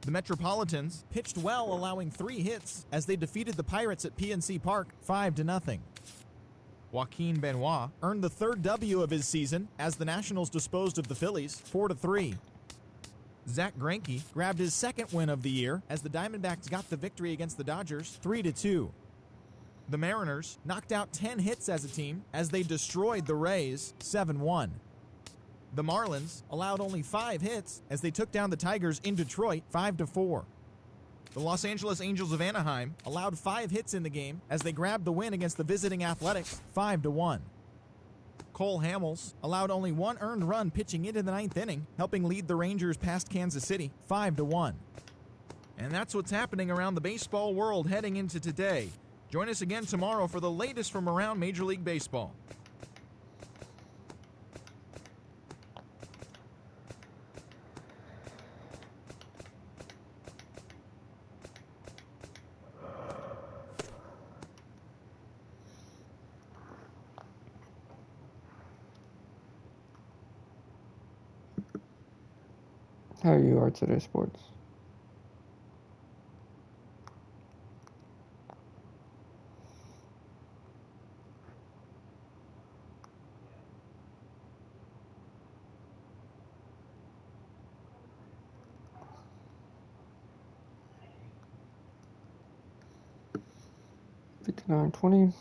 The Metropolitans pitched well, allowing 3 hits as they defeated the Pirates at PNC Park 5-0. Joaquin Benoit earned the 3rd W of his season as the Nationals disposed of the Phillies 4-3. Zach Greinke grabbed his 2nd win of the year as the Diamondbacks got the victory against the Dodgers 3-2. The Mariners knocked out 10 hits as a team as they destroyed the Rays 7-1. The Marlins allowed only 5 hits as they took down the Tigers in Detroit 5-4. The Los Angeles Angels of Anaheim allowed 5 hits in the game as they grabbed the win against the visiting Athletics 5-1. Cole Hamels allowed only 1 earned run pitching into the 9th inning, helping lead the Rangers past Kansas City 5-1. And that's what's happening around the baseball world heading into today. Join us again tomorrow for the latest from around Major League Baseball. How you are today, sports? $59.20.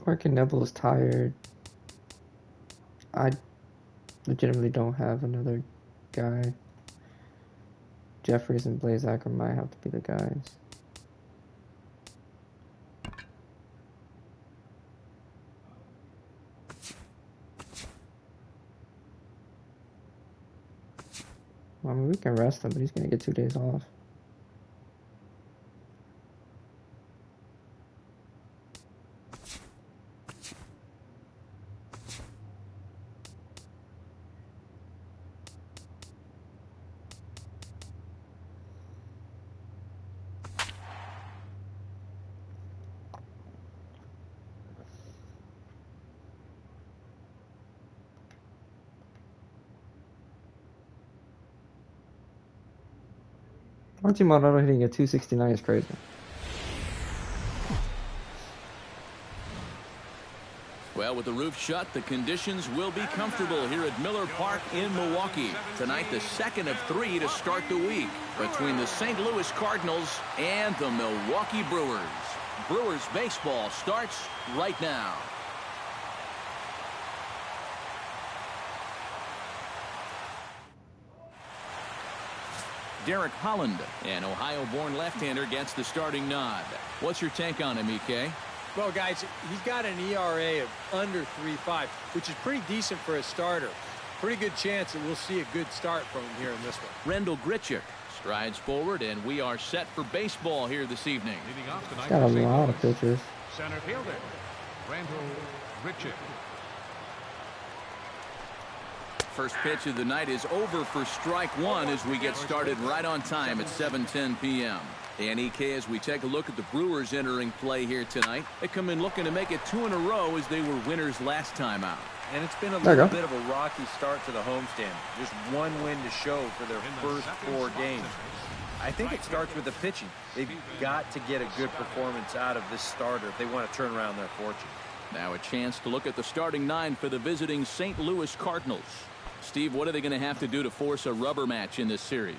Working Neville is tired. I legitimately don't have another guy. Jeffries and Blazaker might have to be the guys. Well, I mean, we can rest him, but he's going to get 2 days off. Marty Maldonado hitting a 269 is crazy. Well, with the roof shut, the conditions will be comfortable here at Miller Park in Milwaukee. Tonight, the 2nd of 3 to start the week between the St. Louis Cardinals and the Milwaukee Brewers. Brewers baseball starts right now. Derek Holland, an Ohio-born left-hander, gets the starting nod. What's your take on him, EK? Well, guys, he's got an ERA of under 3.5, which is pretty decent for a starter. Pretty good chance that we'll see a good start from him here in this one. Rendell Grichuk strides forward, and we are set for baseball here this evening. He's got a lot of pitchers. Center fielder, Rendell Grichuk. First pitch of the night is over for strike 1 as we get started right on time at 7:10 p.m. And EK, as we take a look at the Brewers entering play here tonight, they come in looking to make it 2 in a row as they were winners last time out. And it's been a little bit of a rocky start to the homestand. Just 1 win to show for their first 4 games. I think it starts with the pitching. They've got to get a good performance out of this starter if they want to turn around their fortune. Now a chance to look at the starting 9 for the visiting St. Louis Cardinals. Steve, what are they going to have to do to force a rubber match in this series?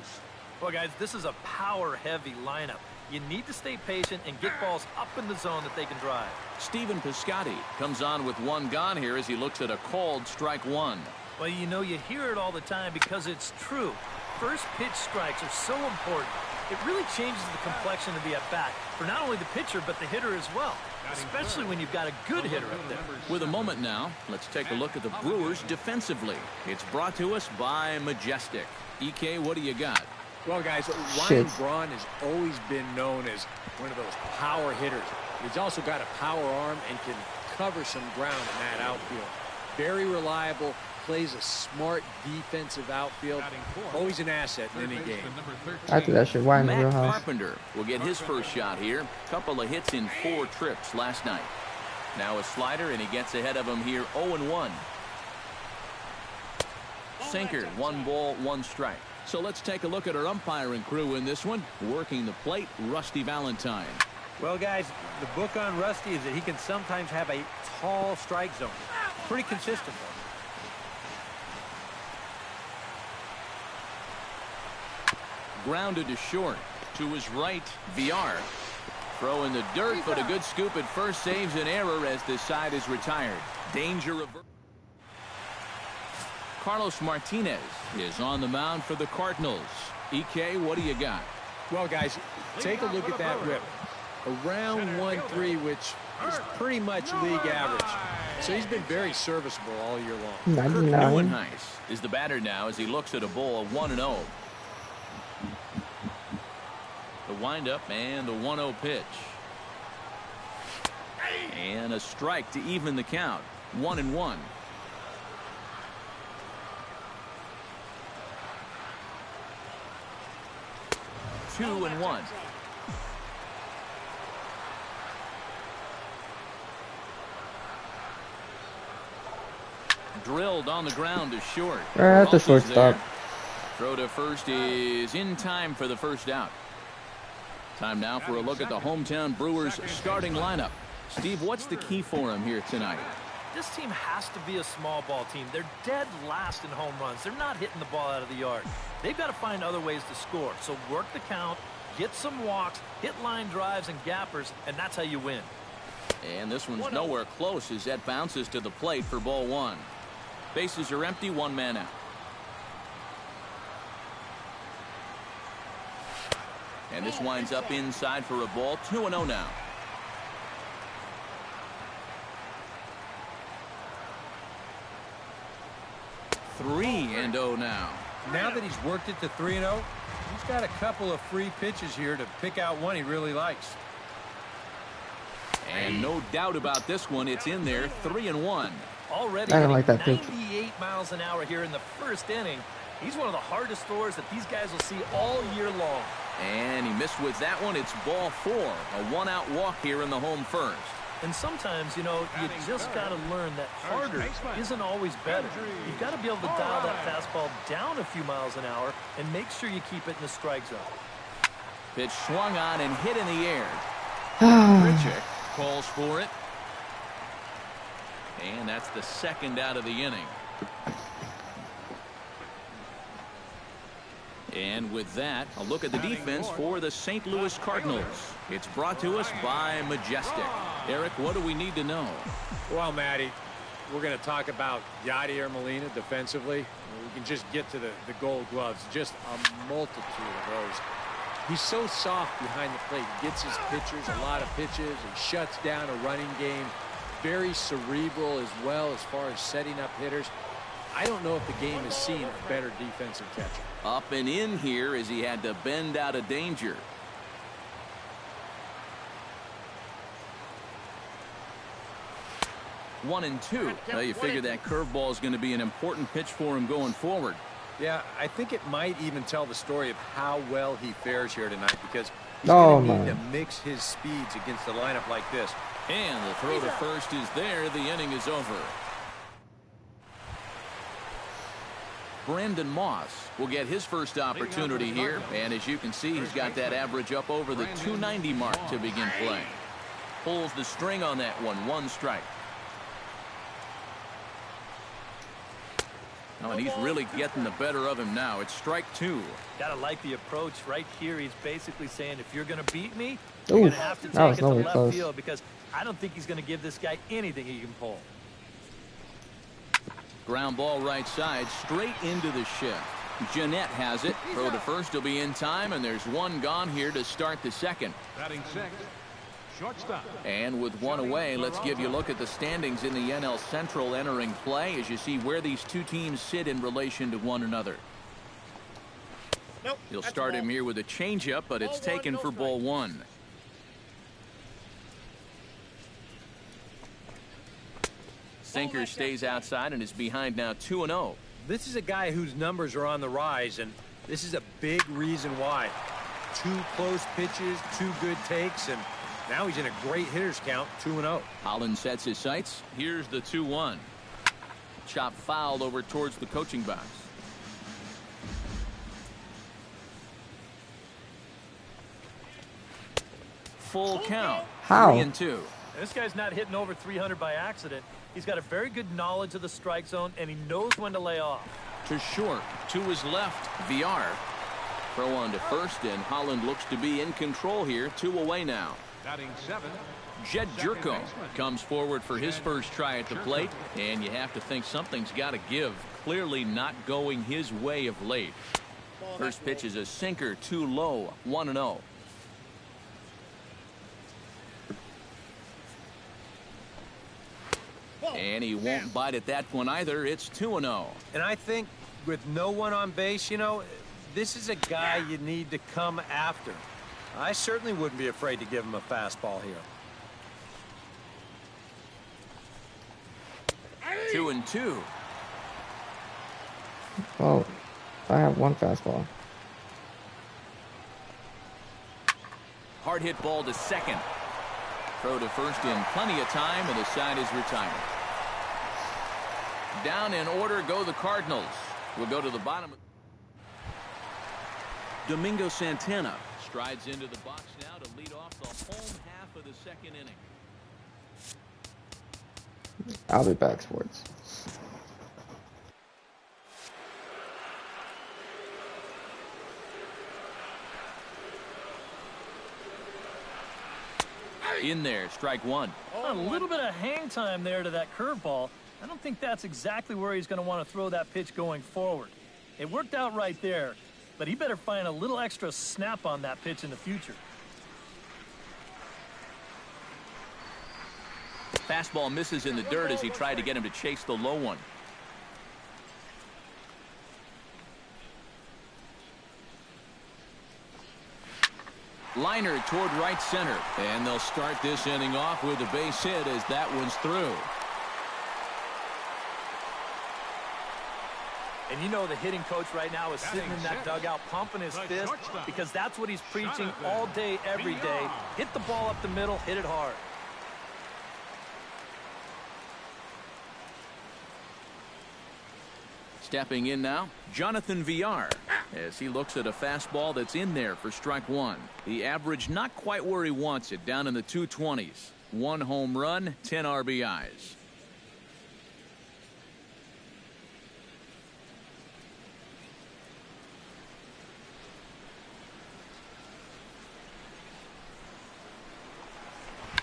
Well, guys, this is a power-heavy lineup. You need to stay patient and get balls up in the zone that they can drive. Stephen Piscotty comes on with 1 gone here as he looks at a called strike 1. Well, you know, you hear it all the time because it's true. First pitch strikes are so important. It really changes the complexion of the at-bat for not only the pitcher but the hitter as well, especially when you've got a good hitter up there. With a moment now, let's take a look at the Brewers defensively. It's brought to us by Majestic. EK, what do you got? Well, guys, Ryan Braun has always been known as one of those power hitters. He's also got a power arm and can cover some ground in that outfield. Very reliable, plays a smart defensive outfield. Always an asset in any game. I think that should widen the Matt real house. Carpenter will get his first shot here. Couple of hits in 4 trips last night. Now a slider, and he gets ahead of him here 0-1. Sinker, 1 ball, 1 strike. So let's take a look at our umpiring crew in this one. Working the plate, Rusty Valentine. Well, guys, the book on Rusty is that he can sometimes have a tall strike zone. Pretty consistent, though. Grounded to short. To his right, VR. Throw in the dirt, but a good scoop at first saves an error as this side is retired. Danger reverse. Carlos Martinez is on the mound for the Cardinals. EK, what do you got? Well, guys, take a look at that whip. Around 1.3, which is pretty much league average. So he's been very serviceable all year long. 99. Nice is the batter now as he looks at a ball of 1-0. The windup and the 1-0 pitch. And a strike to even the count. 1-1. Two and 1. Drilled on the ground to short. That's a shortstop. Throw to first is in time for the first out. Time now for a look at the hometown Brewers starting lineup. Steve, what's the key for him here tonight? This team has to be a small ball team. They're dead last in home runs. They're not hitting the ball out of the yard. They've got to find other ways to score. So work the count, get some walks, hit line drives and gappers, and that's how you win. And this one's nowhere close as that bounces to the plate for ball 1. Bases are empty, 1 man out. And this winds up inside for a ball. 2-0 now. 3-0 now. Now that he's worked it to 3-0, he's got a couple of free pitches here to pick out one he really likes. And no doubt about this one, it's in there. 3-1. Already I don't like that pitch. 98 miles an hour here in the first inning. He's one of the hardest throwers that these guys will see all year long. And he missed with that one. It's ball 4. A 1-out walk here in the home first. And sometimes, you know, you just got to learn that harder isn't always better. You've got to be able to dial that fastball down a few miles an hour and make sure you keep it in the strike zone. Pitch swung on and hit in the air. Richard calls for it. And that's the second out of the inning. And with that, a look at the defense for the St. Louis Cardinals. It's brought to us by Majestic. Eric, what do we need to know? Well, Matty, we're going to talk about Yadier Molina defensively. We can just get to the gold gloves. Just a multitude of those. He's so soft behind the plate. He gets his pitchers a lot of pitches. He shuts down a running game. Very cerebral as well as far as setting up hitters. I don't know if the game has seen a better defensive catcher. Up and in here as he had to bend out of danger. One and two. Well, you figure that curveball is going to be an important pitch for him going forward. Yeah, I think it might even tell the story of how well he fares here tonight, because he's going to need to mix his speeds against a lineup like this. And the throw to first is there. The inning is over. Brandon Moss will get his first opportunity here. And as you can see, he's got that average up over the 290 mark to begin play. Pulls the string on that one. 1 strike. Oh, and he's really getting the better of him now. It's strike 2. Gotta like the approach right here. He's basically saying, if you're gonna beat me, you're gonna have to take it to left field, because I don't think he's gonna give this guy anything he can pull. Ground ball right side, straight into the shift. Jeanette has it. Throw to first will be in time, and there's 1 gone here to start the second. Batting 6. Shortstop. And with 1 away, let's give you a look at the standings in the NL Central entering play as you see where these two teams sit in relation to one another. He'll start him here with a changeup, but it's taken for ball 1. sinker stays outside and is behind now 2-0. This is a guy whose numbers are on the rise, and this is a big reason why. 2 close pitches, 2 good takes, and now he's in a great hitter's count, 2-0. Holland sets his sights. Here's the 2-1. Chop fouled over towards the coaching box. Full count. How? 3-2. This guy's not hitting over 300 by accident. He's got a very good knowledge of the strike zone, and he knows when to lay off. To short. To his left. VR. Throw on to first, and Holland looks to be in control here. 2 away now. Batting 7. Jed Jerko comes forward for his first try at the plate, and you have to think something's got to give. Clearly not going his way of late. First pitch is a sinker, too low. 1-0. And he won't bite at that one either. It's 2-0. And I think with no one on base, you know, this is a guy you need to come after. I certainly wouldn't be afraid to give him a fastball here. 2-2. Well, I have 1 fastball. Hard hit ball to second. Throw to first in plenty of time, and the side is retired. Down in order go the Cardinals. We'll go to the bottom. Domingo Santana strides into the box now to lead off the home half of the second inning. I'll be back, sports. In there, strike 1. A little bit of hang time there to that curveball. I don't think that's exactly where he's going to want to throw that pitch going forward. It worked out right there, but he better find a little extra snap on that pitch in the future. Fastball misses in the dirt as he tried to get him to chase the low one. Liner toward right center, and they'll start this inning off with a base hit as that one's through. And you know the hitting coach right now is sitting in that dugout pumping his fist because that's what he's preaching all day, every day. Hit the ball up the middle, hit it hard. Stepping in now, Jonathan VR, as he looks at a fastball that's in there for strike 1. The average not quite where he wants it, down in the 220s. 1 home run, 10 RBIs.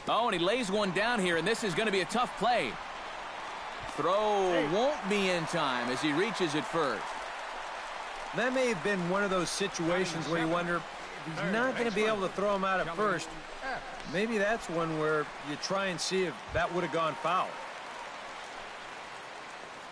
Oh, and he lays one down here, and this is going to be a tough play. Throw won't be in time as he reaches it first. That may have been one of those situations where you wonder, if he's not going to be able to throw him out at first. Maybe that's one where you try and see if that would have gone foul.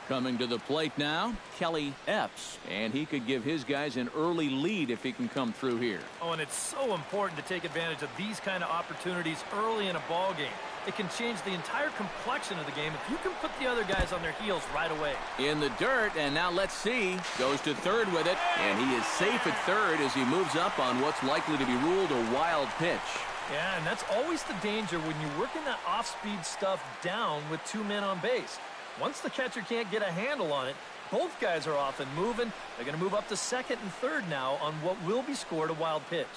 Coming to the plate now, Kelly Epps, and he could give his guys an early lead if he can come through here. Oh, and it's so important to take advantage of these kind of opportunities early in a ball game. It can change the entire complexion of the game if you can put the other guys on their heels right away. In the dirt, and now let's see. Goes to third with it, and he is safe at third as he moves up on what's likely to be ruled a wild pitch. Yeah, and that's always the danger when you're working that off-speed stuff down with 2 men on base. Once the catcher can't get a handle on it, both guys are often moving. They're going to move up to second and third now on what will be scored a wild pitch.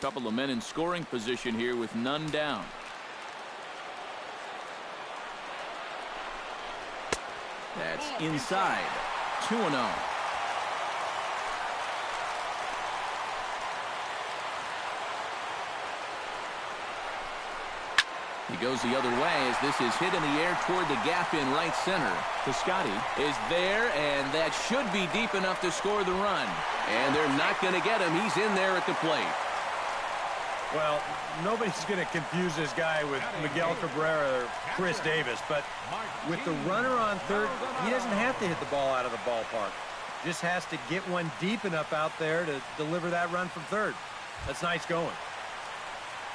Couple of men in scoring position here with none down. That's inside. 2-0. He goes the other way as this is hit in the air toward the gap in right center. Piscotty is there, and that should be deep enough to score the run. And they're not going to get him. He's in there at the plate. Well, nobody's going to confuse this guy with Miguel Cabrera or Chris Davis, but with the runner on third, he doesn't have to hit the ball out of the ballpark. Just has to get one deep enough out there to deliver that run from third. That's nice going.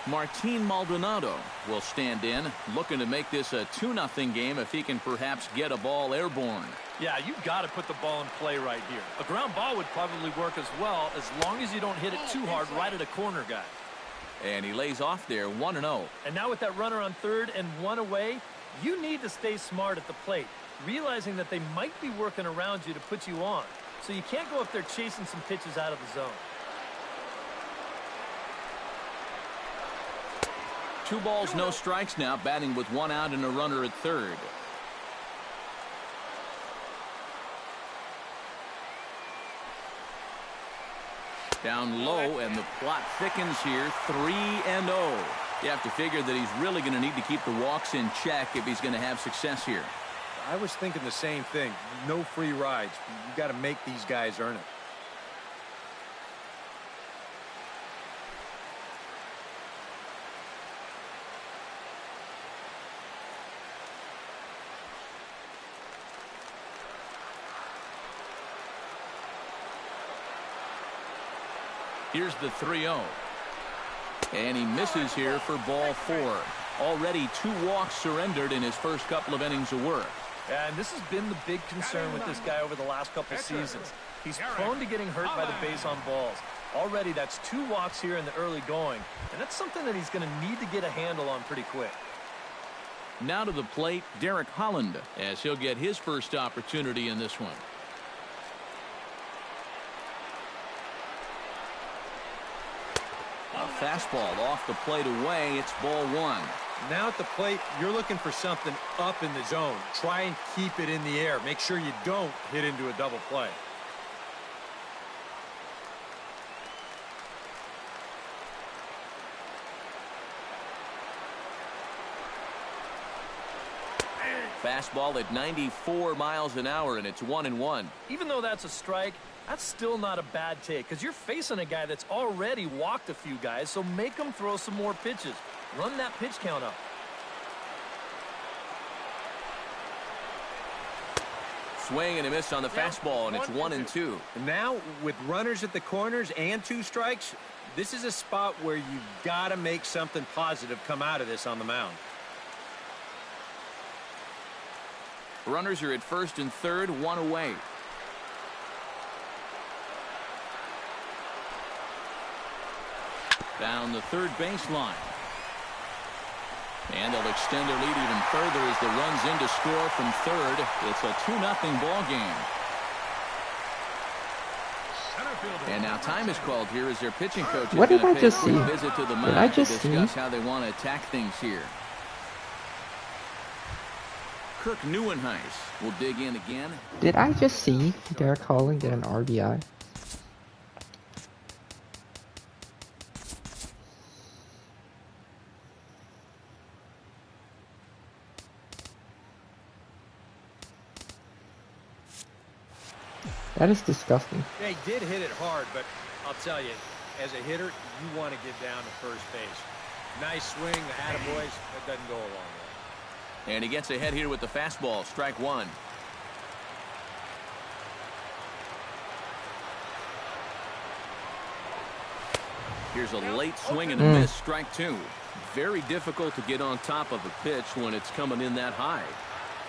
Martin Maldonado will stand in, looking to make this a 2-0 game if he can perhaps get a ball airborne. Yeah, you've got to put the ball in play right here. A ground ball would probably work as well, as long as you don't hit it too hard right at a corner guy. And he lays off there, 1-0. And now with that runner on third and 1 away, you need to stay smart at the plate, realizing that they might be working around you to put you on. So you can't go up there chasing some pitches out of the zone. 2 balls, no strikes now, batting with 1 out and a runner at third. Down low, and the plot thickens here, 3-0. You have to figure that he's really going to need to keep the walks in check if he's going to have success here. I was thinking the same thing. No free rides. You got to make these guys earn it. Here's the 3-0. And he misses here for ball 4. Already 2 walks surrendered in his first couple of innings of work. And this has been the big concern with this guy over the last couple of seasons. He's prone to getting hurt by the base on balls. Already that's 2 walks here in the early going. And that's something that he's going to need to get a handle on pretty quick. Now to the plate, Holland, as he'll get his first opportunity in this one. A fastball off the plate away. It's ball 1. Now at the plate, you're looking for something up in the zone. Try and keep it in the air. Make sure you don't hit into a double play. Fastball at 94 miles an hour, and it's 1-1. Even though that's a strike, that's still not a bad take, because you're facing a guy that's already walked a few guys, so make him throw some more pitches. Run that pitch count up. Swing and a miss on the fastball, and it's 1-2. Now, with runners at the corners and 2 strikes, this is a spot where you've got to make something positive come out of this on the mound. Runners are at first and third, 1 away. Down the third baseline. And they'll extend their lead even further as the runs in to score from third. It's a 2-0 ball game. And now time is called here as their pitching coach is going to pay a quick visit to the mound to discuss how they want to attack things here. Kirk Neuenhuis will dig in again. Did I just see Derek Holland get an RBI? That is disgusting. Yeah, he did hit it hard, but I'll tell you, as a hitter, you want to get down to first base. Nice swing, the attaboys, that doesn't go a long way. And he gets ahead here with the fastball, strike 1. Here's a late swing and a miss, strike 2. Very difficult to get on top of a pitch when it's coming in that high.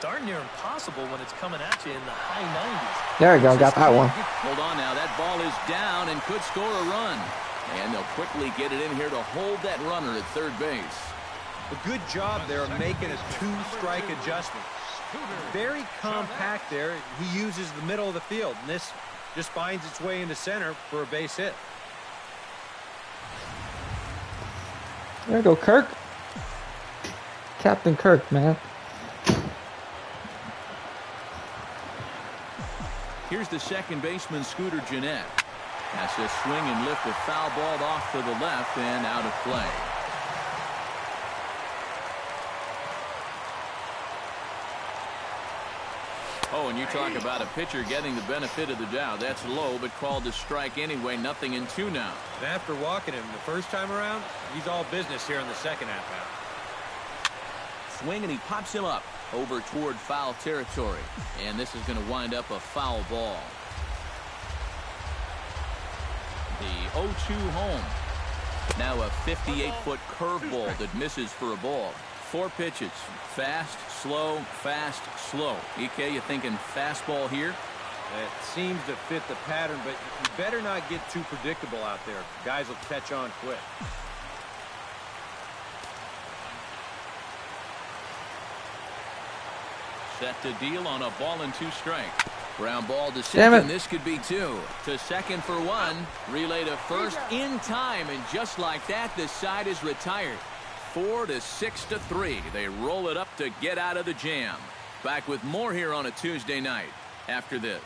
Darn near impossible when it's coming at you in the high 90s. There we go, got that one. Hold on now, that ball is down and could score a run. And they'll quickly get it in here to hold that runner at third base. A good job there of making a 2-strike adjustment. Very compact there. He uses the middle of the field, and this just finds its way into center for a base hit. There we go, Kirk. Captain Kirk, man. Here's the second baseman, Scooter Gennett. That's a swing and lift, a foul ball off to the left and out of play. Oh, and you talk about a pitcher getting the benefit of the doubt. That's low, but called a strike anyway. 0-2 now. And after walking him the first time around, he's all business here in the second half. Swing, and he pops him up over toward foul territory. And this is going to wind up a foul ball. The 0-2 home. Now a 58-foot curveball that misses for a ball. 4 pitches. Fast, slow, fast, slow. EK, you thinking fastball here? It seems to fit the pattern, but you better not get too predictable out there. Guys will catch on quick. Set to deal on a ball and 2 strike. Ground ball to second. This could be 2. To second for 1. Relay to first in time, and just like that, the side is retired. 4-6-3. They roll it up to get out of the jam. Back with more here on a Tuesday night after this.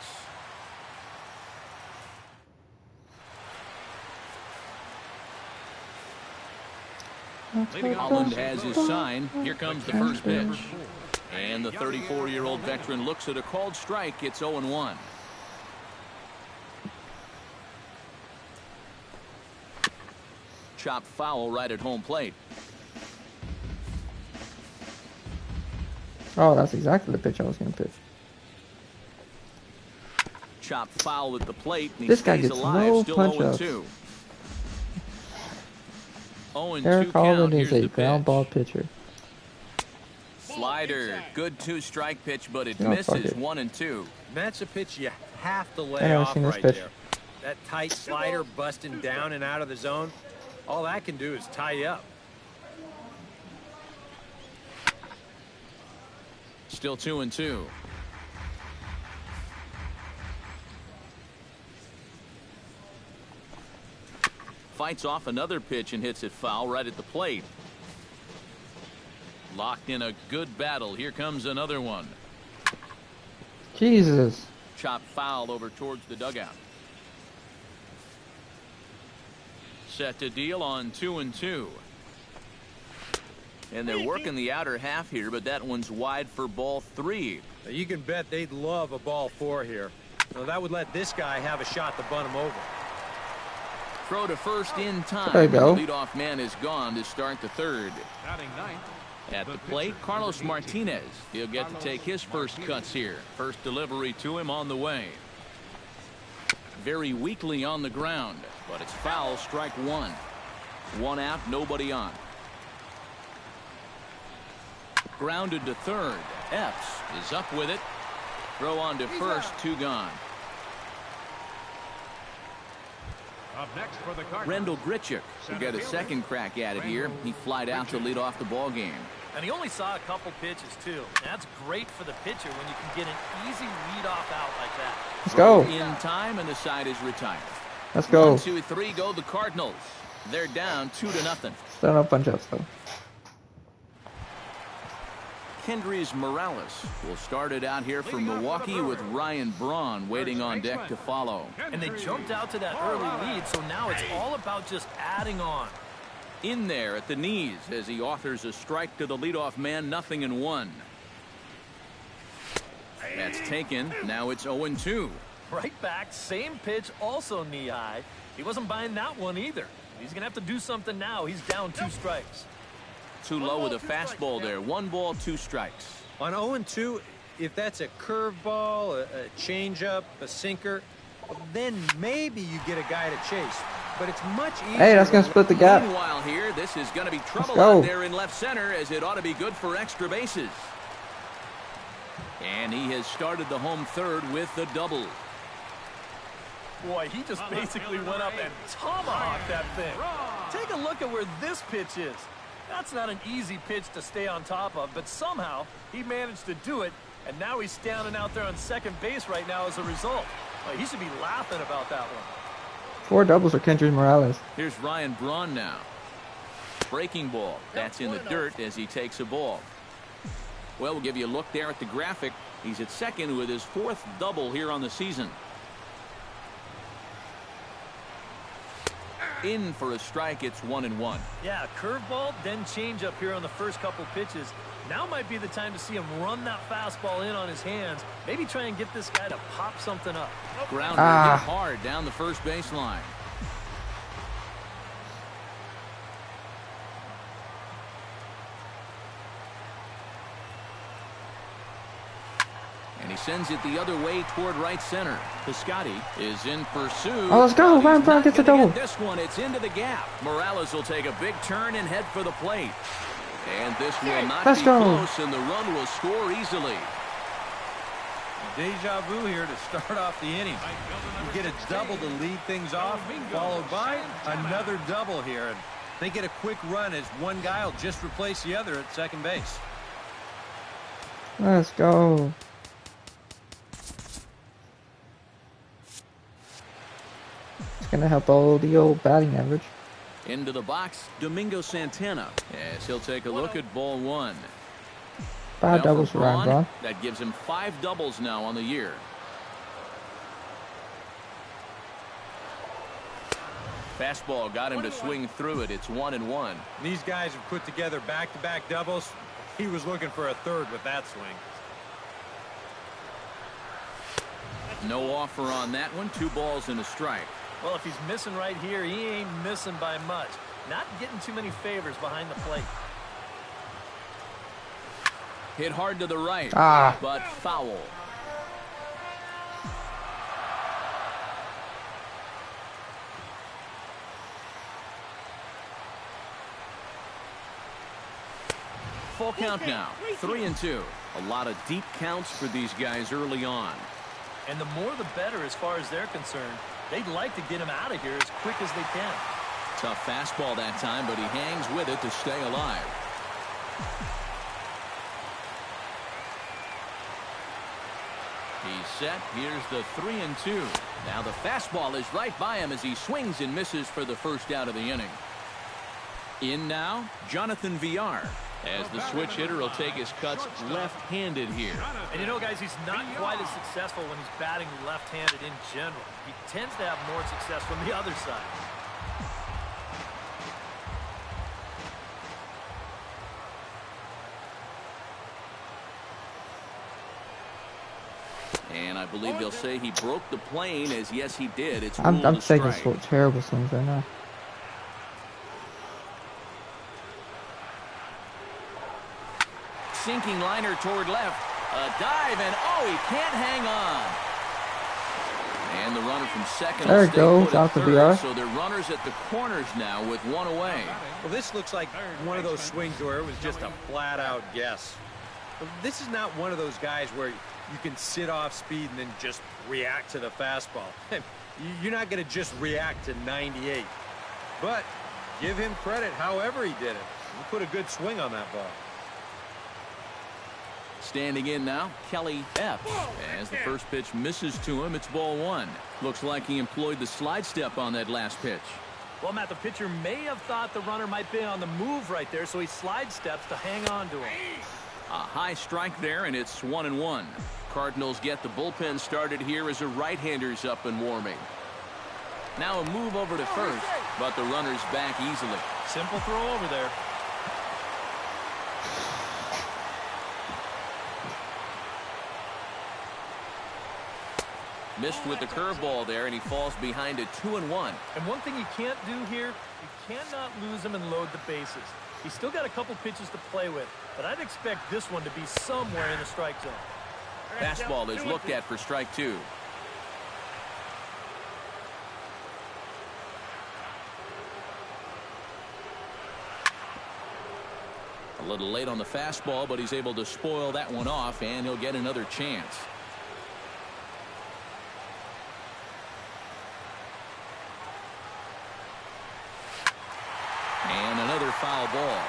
Holland has his sign. Here comes the first pitch. And the 34-year-old veteran looks at a called strike. It's 0-1. Chopped foul right at home plate. Oh, that's exactly the pitch I was going to pitch. Chopped foul at the plate. And this guy gets no punch-ups. 0-2 Eric Holland is a pitch. ground ball pitcher. Slider. Good 2-strike pitch, but it misses. 1-2. That's a pitch you have to lay off right there. That tight slider busting down and out of the zone, all that can do is tie you up. Still 2-2. Fights off another pitch and hits it foul right at the plate. Locked in a good battle. Here comes another one. Jesus. Chopped foul over towards the dugout. Set to deal on 2-2. And they're working the outer half here, but that one's wide for ball 3. Now you can bet they'd love a ball 4 here. Now that would let this guy have a shot to bunt him over. Throw to first in time. There you go. The leadoff man is gone to start the 3rd. At the plate, Carlos Martinez. He'll get to take his first cuts here. First delivery to him on the way. Very weakly on the ground, but it's foul. Strike 1. 1 out, nobody on. Grounded to 3rd. Epps is up with it. Throw on to first. 2 gone. Up next for the Cardinals. Rendell Grichuk will get a second crack at it here. He flied out to lead off the ball game. And he only saw a couple pitches, too. That's great for the pitcher when you can get an easy leadoff out like that. Let's go. In time, and the side is retired. Let's go. 1, 2, 3 go the Cardinals. They're down 2-0. Still no punch-ups, though. Kendrys Morales will start it out here for Milwaukee with Ryan Braun waiting on deck to follow. And they jumped out to that early lead, so now it's all about just adding on. In there at the knees as he authors a strike to the leadoff man. 0-1. That's taken. Now it's 0-2. Right back, same pitch, also knee high. He wasn't buying that one either. He's going to have to do something now. He's down 2 strikes. Too low with a fastball there. 1 ball, 2 strikes. On 0-2, if that's a curveball, a changeup, a sinker, then maybe you get a guy to chase. But it's much easier. Hey, that's going to split the gap. Meanwhile here, this is going to be trouble out there in left center, as it ought to be good for extra bases. And he has started the home 3rd with the double. Boy, he just basically went up and tomahawked that thing. Take a look at where this pitch is. That's not an easy pitch to stay on top of, but somehow he managed to do it, and now he's standing out there on second base right now as a result. Well, he should be laughing about that one. 4 doubles for Kendrys Morales. Here's Ryan Braun now. Breaking ball. That's in the dirt as he takes a ball. Well, we'll give you a look there at the graphic. He's at second with his 4th double here on the season. In for a strike. It's 1-1. Yeah, curveball, then changeup here on the first couple pitches. Now might be the time to see him run that fastball in on his hands. Maybe try and get this guy to pop something up. Grounder hit hard down the first baseline. And He sends it the other way toward right center. Piscotty is in pursuit. Oh, let's go. Ryan Braun gets a double. This one, it's into the gap. Morales will take a big turn and head for the plate. And this will not be close, and the run will score easily. Deja vu here to start off the inning. You get a double to lead things off, followed by another double here. And they get a quick run as one guy will just replace the other at second base. Let's go. It's going to help all the old batting average. Into the box, Domingo Santana, as he'll take a look at ball one. 5 doubles for Ryan Braun. That gives him 5 doubles now on the year. Fastball got him to swing through it. It's 1-1. These guys have put together back-to-back doubles. He was looking for a third with that swing. No offer on that one. 2 balls and a strike. Well, if he's missing right here, he ain't missing by much. Not getting too many favors behind the plate. Hit hard to the right, but foul. Full count now, 3-2. A lot of deep counts for these guys early on. And the more the better as far as they're concerned. They'd like to get him out of here as quick as they can. Tough fastball that time, but he hangs with it to stay alive. He's set. Here's the 3-2. Now the fastball is right by him as he swings and misses for the first out of the inning. In now, Jonathan Villar, as the switch hitter will take his cuts left-handed here. And you know, guys, he's not quite as successful when he's batting left-handed in general. He tends to have more success from the other side. And I believe they'll say he broke the plane, as yes, he did. It's I'm taking strike. terrible swings right now. Sinking liner toward left. A dive, and he can't hang on. And the runner from second. There it goes, out the VR. So they're runners at the corners now with 1 away. Well, this looks like one of those swings where it was just a flat-out guess. This is not one of those guys where you can sit off speed and then just react to the fastball. You're not going to just react to 98. But give him credit however he did it. He put a good swing on that ball. Standing in now, Kelly F. As the first pitch misses to him, it's ball 1. Looks like he employed the slide step on that last pitch. Well, Matt, the pitcher may have thought the runner might be on the move right there, so he slide steps to hang on to him. A high strike there, and it's 1-1. Cardinals get the bullpen started here as a right-hander's up and warming. Now a move over to first, but the runner's back easily. Simple throw over there. Missed with the curveball there, and he falls behind it 2-1. And one thing you can't do here, you cannot lose him and load the bases. He's still got a couple pitches to play with, but I'd expect this one to be somewhere in the strike zone. Fastball is looked at for strike 2. A little late on the fastball, but he's able to spoil that one off, and he'll get another chance. And another foul ball.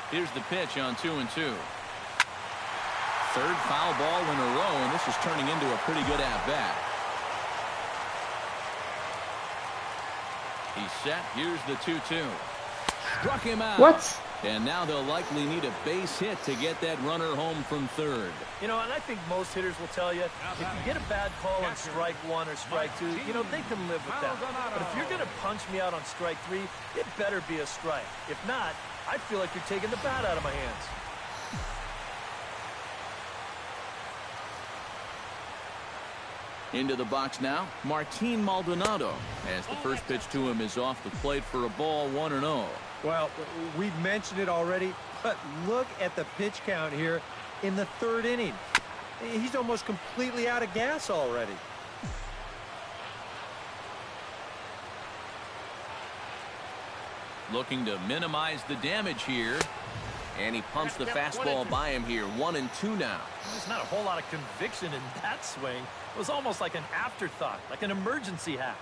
Here's the pitch on 2-2. Third foul ball in a row, and this is turning into a pretty good at-bat. He's set. Here's the 2-2. Struck him out. What? And now they'll likely need a base hit to get that runner home from third. You know, and I think most hitters will tell you, if you get a bad call on strike 1 or strike 2, you know, they can live with that. But if you're going to punch me out on strike 3, it better be a strike. If not, I feel like you're taking the bat out of my hands. Into the box now, Martin Maldonado, as the first pitch to him is off the plate for a ball, 1-0. Well, we've mentioned it already, but look at the pitch count here in the 3rd inning. He's almost completely out of gas already. Looking to minimize the damage here. And he pumps the fastball by him here. 1-2 now. There's not a whole lot of conviction in that swing. It was almost like an afterthought, like an emergency hack.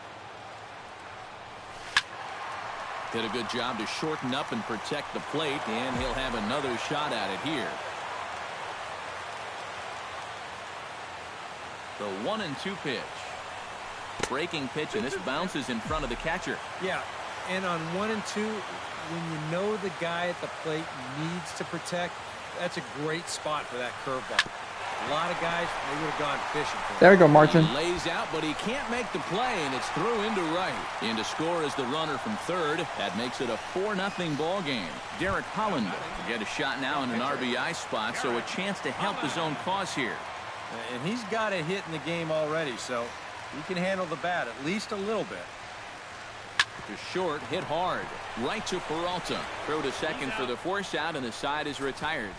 Did a good job to shorten up and protect the plate, and he'll have another shot at it here. The 1-2 pitch. Breaking pitch, and this bounces in front of the catcher. Yeah, and on 1-2, when you know the guy at the plate needs to protect, that's a great spot for that curveball. A lot of guys, they would have gone fishing for it. There we go, Martin. He lays out, but he can't make the play, and it's through into right. In to score is the runner from third. That makes it a 4-0 ball game. Derek Holland will get a shot now in an RBI spot, so a chance to help his own cause here. And he's got a hit in the game already, so he can handle the bat at least a little bit. To short, hit hard. Right to Peralta. Throw to second for the force out, and the side is retired.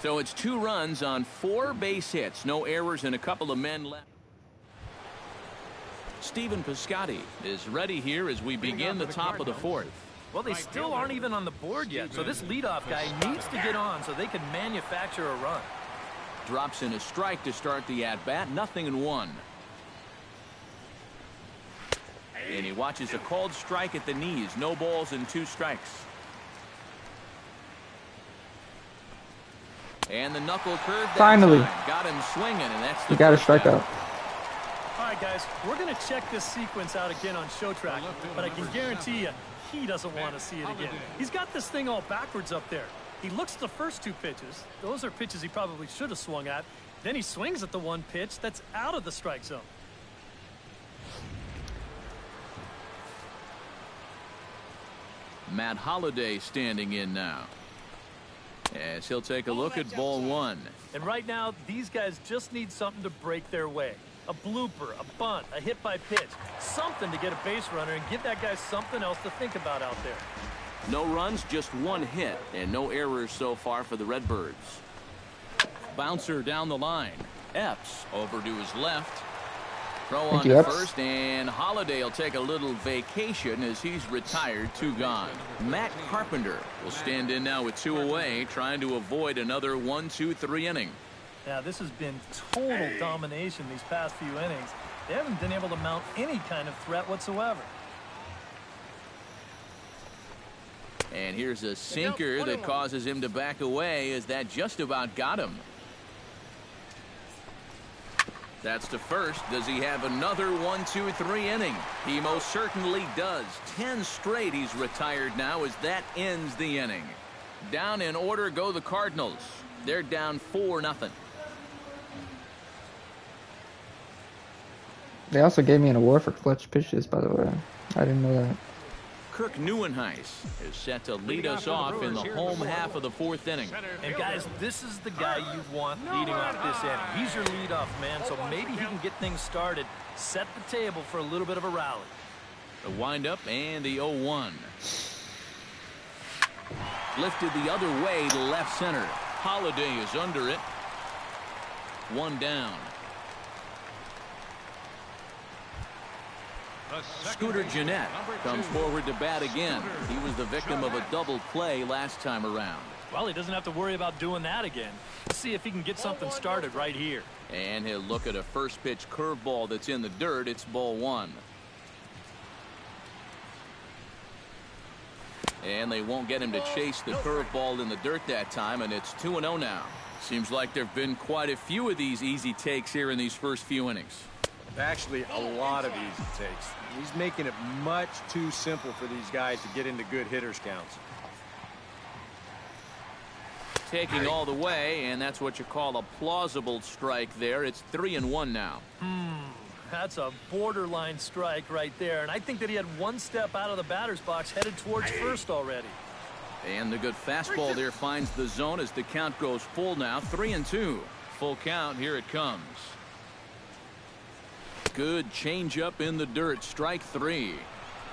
So it's 2 runs on 4 base hits. No errors and a couple of men left. Stephen Piscotty is ready here as we begin the top of the 4th. Well, they still aren't even on the board yet, so this leadoff guy needs to get on so they can manufacture a run. Drops in a strike to start the at-bat. 0-1. And he watches a called strike at the knees. No balls and 2 strikes. And the knuckle curve. Finally. Got him swinging, and that's the You got to strike out. All right, guys, we're going to check this sequence out again on Show Track, but I can guarantee you he doesn't want to see it again. He's got this thing all backwards up there. He looks at the first 2 pitches. Those are pitches he probably should have swung at. Then he swings at the 1 pitch that's out of the strike zone. Matt Holliday standing in now, as he'll take a look at ball 1. And right now, these guys just need something to break their way. A blooper, a bunt, a hit by pitch. Something to get a base runner and give that guy something else to think about out there. No runs, just 1 hit, and no errors so far for the Redbirds. Bouncer down the line. Epps over to his left. Throw on to first, and Holliday will take a little vacation as he's retired. 2 gone. Matt Carpenter will stand in now with 2 away, trying to avoid another 1-2-3 inning. Now, this has been total domination these past few innings. They haven't been able to mount any kind of threat whatsoever. And here's a sinker that causes him to back away, as that just about got him. That's to first. Does he have another 1-2-3 inning? He most certainly does. 10 straight he's retired now, as that ends the inning. Down in order go the Cardinals. They're down 4-0. They also gave me an award for clutch pitches, by the way. I didn't know that. Kirk Neuenhuis is set to lead us off in the home half of the 4th inning. And guys, this is the guy you want leading off this inning. He's your leadoff man, so maybe he can get things started, set the table for a little bit of a rally. The windup and the 0-1. Lifted the other way to left center. Holliday is under it. 1 down. Scooter Gennett comes forward to bat again. He was the victim of a double play last time around. Well, he doesn't have to worry about doing that again. Let's see if he can get something started right here. And he'll look at a first pitch curveball that's in the dirt. It's ball 1. And they won't get him to chase the curveball in the dirt that time, and it's 2-0 now. Seems like there have been quite a few of these easy takes here in these first few innings. Actually, a lot of easy takes. He's making it much too simple for these guys to get into good hitters counts. Taking all the way, and that's what you call a plausible strike there. It's 3-1 now. That's a borderline strike right there, and I think that he had 1 step out of the batter's box headed towards first already. And the good fastball there finds the zone as the count goes full now. 3-2. Full count. Here it comes. Good changeup in the dirt. Strike 3.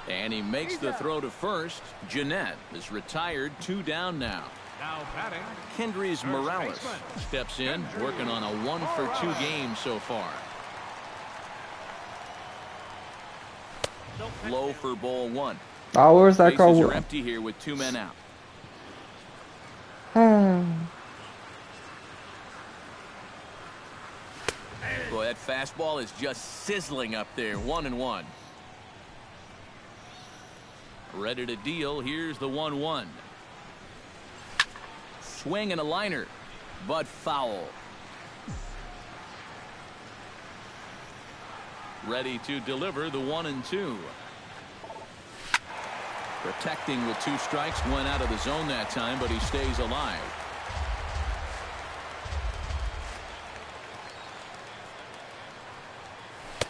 And he makes the throw to first. Jeanette is retired, 2 down now. Now batting. Kendrys Morales steps in, working on a 1-for-2 game so far. Low for ball 1. Oh, where's that Bases call? are empty here with 2 men out. Boy, that fastball is just sizzling up there. 1-1. Ready to deal. Here's the 1-1. Swing and a liner, but foul. Ready to deliver the 1-2. Protecting with 2 strikes. Went out of the zone that time, but he stays alive.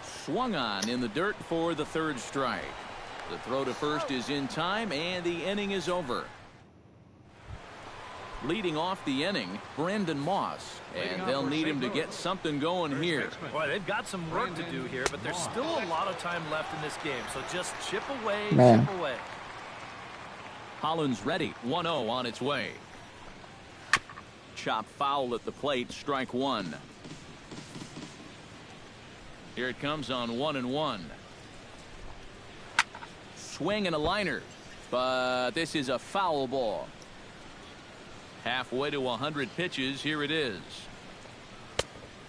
Swung on in the dirt for the 3rd strike. The throw to first is in time, and the inning is over. Leading off the inning, Brandon Moss, and they'll need him to get something going here. Boy, they've got some work to do here, but there's still a lot of time left in this game, so just chip away, chip away. Holland's ready, 1-0 on its way. Chop foul at the plate, strike 1. Here it comes on 1-1. Swing and a liner, but this is a foul ball. Halfway to 100 pitches, here it is.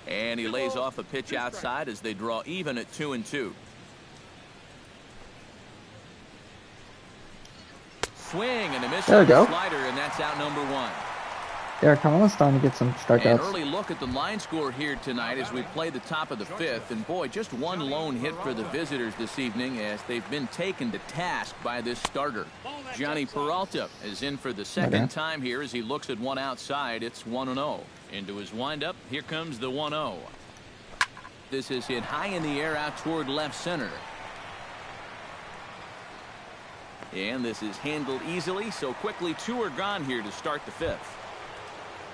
And he lays off a pitch outside as they draw even at 2-2. Swing and a miss on the slider, and that's out number 1. Yeah, Carmela's starting to get some strikeouts. An early look at the line score here tonight as we play the top of the 5th. And boy, just one lone hit for the visitors this evening as they've been taken to task by this starter. Johnny Peralta is in for the 2nd time here as he looks at one outside. It's 1-0. Into his windup, here comes the 1-0. This is hit high in the air out toward left center. And this is handled easily, so quickly 2 are gone here to start the 5th.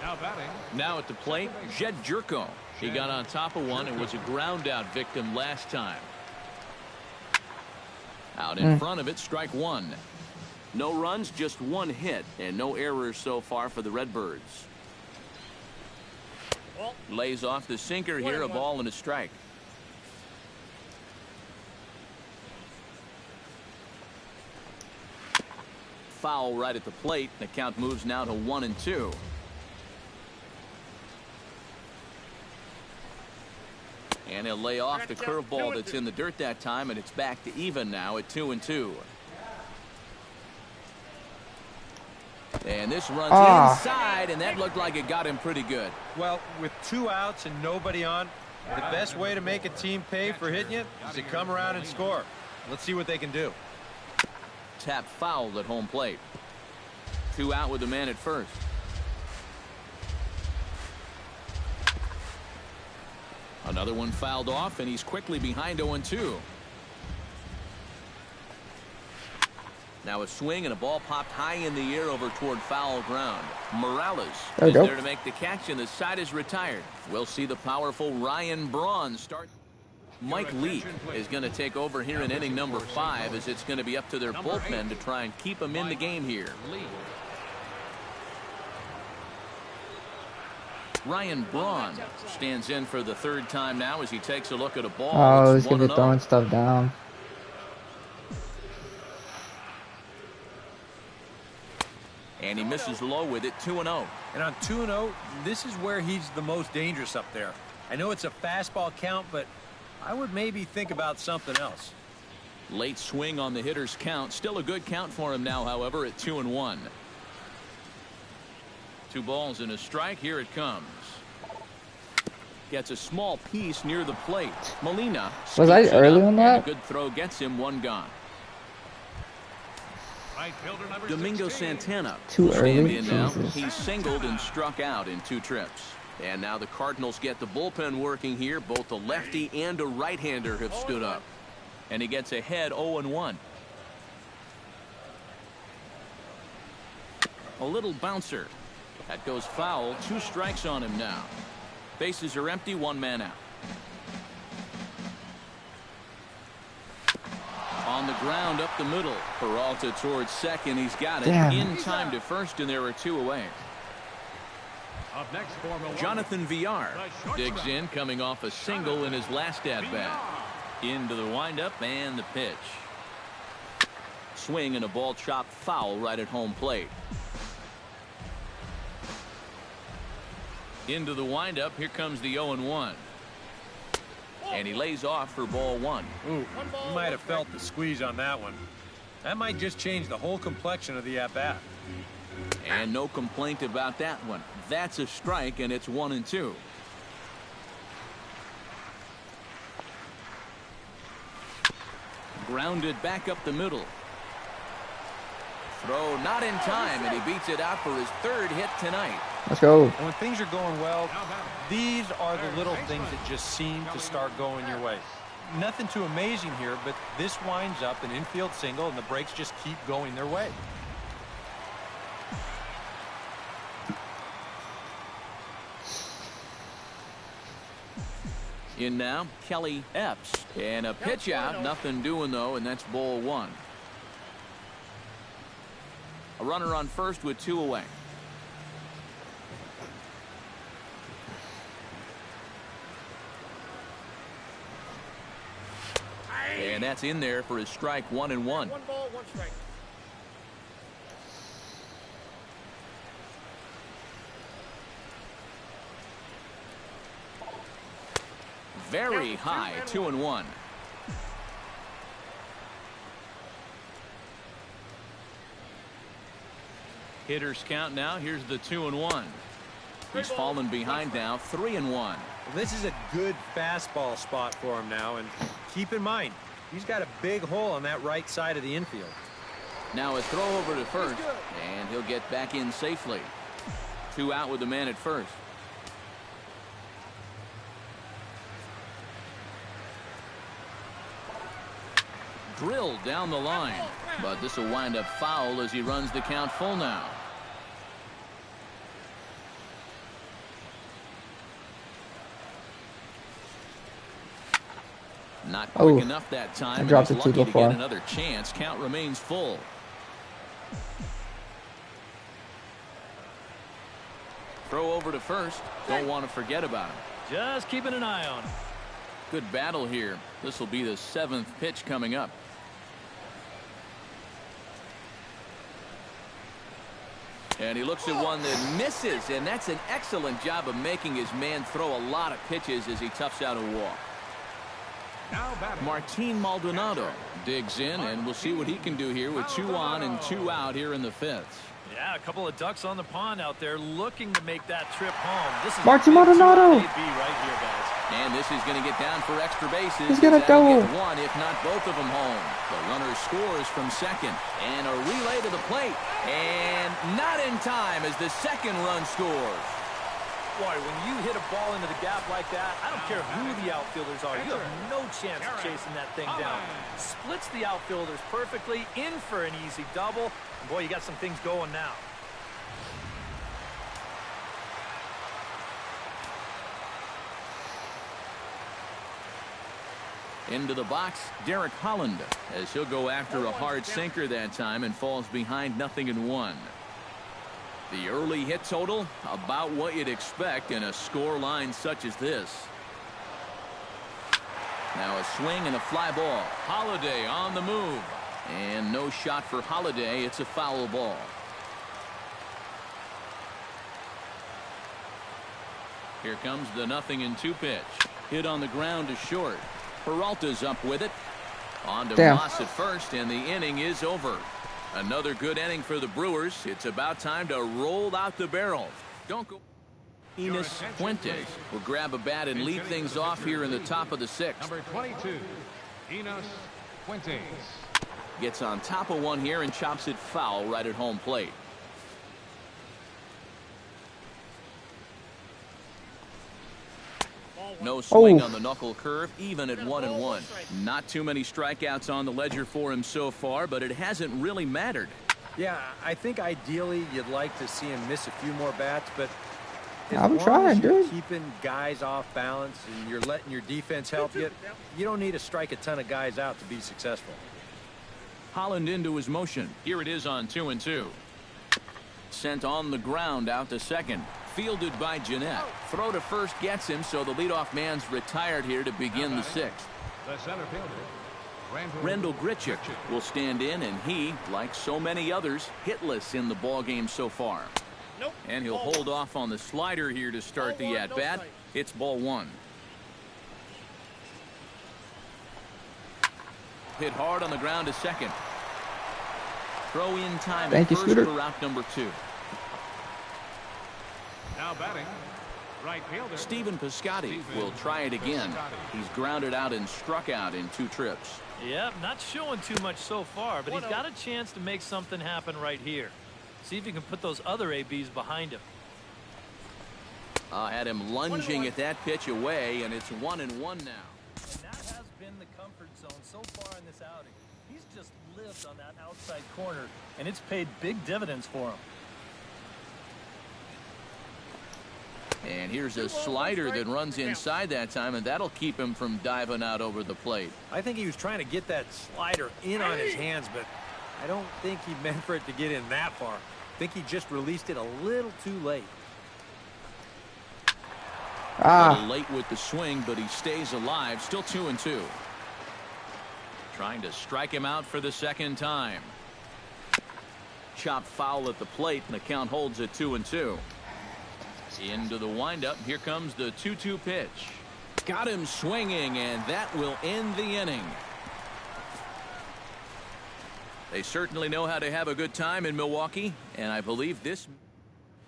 Now batting. Now at the plate, Jed Jerko. He got on top of one and was a ground out victim last time. Out in front of it, strike 1. No runs, just 1 hit, and no errors so far for the Redbirds. Lays off the sinker here, a ball and a strike. Foul right at the plate. The count moves now to 1-2. And he'll lay off the curveball that's in the dirt that time, and it's back to even now at 2-2. And this runs inside, and that looked like it got him pretty good. Well, with 2 outs and nobody on, the best way to make a team pay for hitting it is to come around and score. Let's see what they can do. Tap fouled at home plate. 2 out with a man at first. Another one fouled off, and he's quickly behind 0-2. Now a swing and a ball popped high in the air over toward foul ground. Morales is there to make the catch, and the side is retired. We'll see the powerful Ryan Braun start. Mike Lee is going to take over here in inning number 5 as it's going to be up to their bullpen to try and keep him in the game here. Ryan Braun stands in for the 3rd time now as he takes a look at a ball. Oh, he's going to be throwing stuff down. And he misses low with it, 2-0. And on 2-0, this is where he's the most dangerous up there. I know it's a fastball count, but I would maybe think about something else. Late swing on the hitter's count. Still a good count for him now, however, at 2-1. 2 balls and a strike. Here it comes. Gets a small piece near the plate. Molina. Was I early on that? A good throw gets him 1 gone. Domingo Santana. Too early. Now. He's singled and struck out in 2 trips. And now the Cardinals get the bullpen working here. Both a lefty and a right-hander have stood up. And he gets ahead 0-1. A little bouncer. That goes foul. 2 strikes on him now. Bases are empty, 1 man out. On On the ground up the middle. Peralta towards second. He's got it. Damn. In time to first, and there are 2 away. Up next for Milwaukee, Jonathan Villar the shortstop, digs in, coming off a single in his last at-bat. Into the windup and the pitch. Swing and a ball chopped foul right at home plate. Into the windup. Here comes the 0-1. And he lays off for ball 1. Ooh, you might have felt the squeeze on that one. That might just change the whole complexion of the at-bat. And no complaint about that one. That's a strike, and it's 1-2. Grounded back up the middle. Throw not in time, and he beats it out for his 3rd hit tonight. Let's go. And when things are going well, these are the little things that just seem to start going your way. Nothing too amazing here, but this winds up an infield single, and the breaks just keep going their way. In now, Kelly Epps. And a pitch out. Nothing doing, though, and that's ball 1. A runner on first with 2 away. And that's in there for his strike. 1-1. 1 ball, 1 strike. Very high. 2-1. Hitters count now. Here's the 2-1. He's fallen behind now. 3-1. Well, this is a good fastball spot for him now, and keep in mind, he's got a big hole on that right side of the infield. Now a throw over to first, and he'll get back in safely. 2 out with the man at first. Drilled down the line, but this will wind up foul as he runs the count full now. Not quick enough that time. I dropped and it he's too lucky to before. get another chance. Count remains full. Throw over to first. Don't want to forget about him. Just keeping an eye on him. Good battle here. This will be the 7th pitch coming up. And he looks at one that misses, and that's an excellent job of making his man throw a lot of pitches as he toughs out a walk. Now batting, Martin Maldonado digs in, and we'll see what he can do here with 2 on and 2 out here in the 5th. Yeah, a couple of ducks on the pond out there looking to make that trip home. This is Martin a big Maldonado. 2-out AB right here, guys. And this is going to get down for extra bases. He's gonna That'll go. get 1, if not both of them home. The runner scores from second. And a relay to the plate. And not in time as the 2nd run scores. Boy, when you hit a ball into the gap like that, I don't care who the outfielders are. You have no chance of chasing that thing down. Splits the outfielders perfectly, in for an easy double. And boy, you got some things going now. Into the box, Derek Holland, as he'll go after a hard sinker that time and falls behind 0-1. The early hit total, about what you'd expect in a score line such as this. Now a swing and a fly ball. Holiday on the move. And no shot for Holiday. It's a foul ball. Here comes the 0-2 pitch. Hit on the ground to short. Peralta's up with it. On to Moss at first, and the inning is over. Another good inning for the Brewers. It's about time to roll out the barrel. Don't go. Enos Fuentes will grab a bat and lead things off here in the top of the 6th. number 22, Enos Fuentes. Gets on top of one here and chops it foul right at home plate. No swing on the knuckle curve, even at 1-1. Not too many strikeouts on the ledger for him so far, but it hasn't really mattered. Yeah, I think ideally you'd like to see him miss a few more bats, but I'm as long trying, as you're dude. keeping guys off balance and you're letting your defense help you, you don't need to strike a ton of guys out to be successful. Holland into his motion. Here it is on 2-2. Sent on the ground out to second. Fielded by Jeanette. Throw to first gets him, so the leadoff man's retired here to begin the sixth. The center fielder, Rendell Grichuk will stand in, and he, like so many others, hitless in the ballgame so far. And he'll hold off on the slider here to start the at-bat. It's ball one. Hit hard on the ground to second. Throw in time Thank at you, first Scooter. for out number 2. now batting, right fielder. Stephen Piscotty will try it again. He's grounded out and struck out in 2 trips. Yep, not showing too much so far, but he's got a chance to make something happen right here. See if he can put those other ABs behind him. Had him lunging at that pitch away, and it's 1-1 now. And that has been the comfort zone so far in this outing. He's just lived on that outside corner, and it's paid big dividends for him. And here's a slider that runs inside that time, and that'll keep him from diving out over the plate. I think he was trying to get that slider in on his hands, but I don't think he meant for it to get in that far. I think he just released it a little too late. A little late with the swing, but he stays alive. Still 2-2. Trying to strike him out for the second time. Chop foul at the plate, and the count holds at 2-2. Into the windup. Here comes the 2-2 pitch. Got him swinging, and that will end the inning. They certainly know how to have a good time in Milwaukee, and I believe this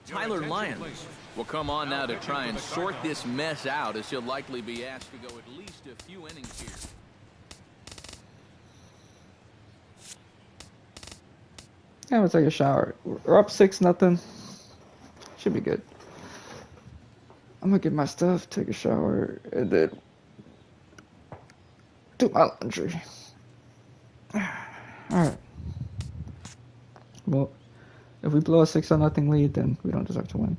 Tyler Lyons will come on now to try and sort this mess out, as he'll likely be asked to go at least a few innings here. Yeah, we'll take a shower. We're up 6-0. Should be good. I'm gonna get my stuff, take a shower, and then do my laundry. Alright. Well, if we blow a 6-0 lead, then we don't deserve to win.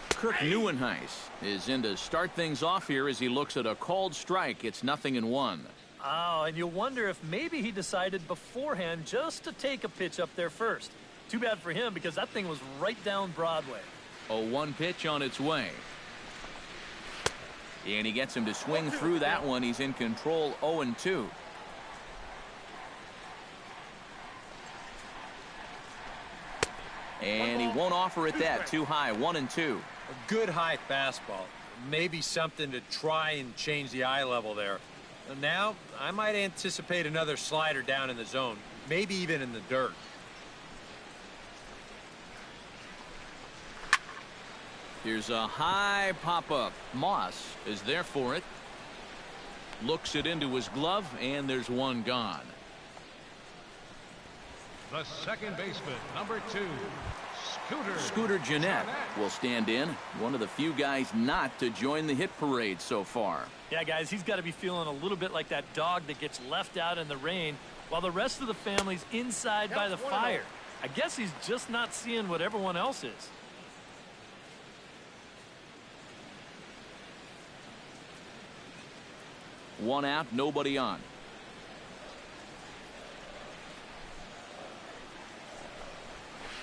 Kirk Neuenhuis is in to start things off here as he looks at a called strike. It's 0-1. Oh, and you'll wonder if maybe he decided beforehand just to take a pitch up there first. Too bad for him, because that thing was right down Broadway. A 1 pitch on its way. And he gets him to swing through that one. He's in control, 0-2. And he won't offer it that. Too high, 1-2. A good high fastball. Maybe something to try and change the eye level there. Now, I might anticipate another slider down in the zone, maybe even in the dirt. Here's a high pop-up. Moss is there for it. Looks it into his glove, and there's one gone. The second baseman, number 2, Scooter Jeanette will stand in. One of the few guys not to join the hit parade so far. Yeah, guys, he's got to be feeling a little bit like that dog that gets left out in the rain while the rest of the family's inside by the fire. I guess he's just not seeing what everyone else is. One out, nobody on.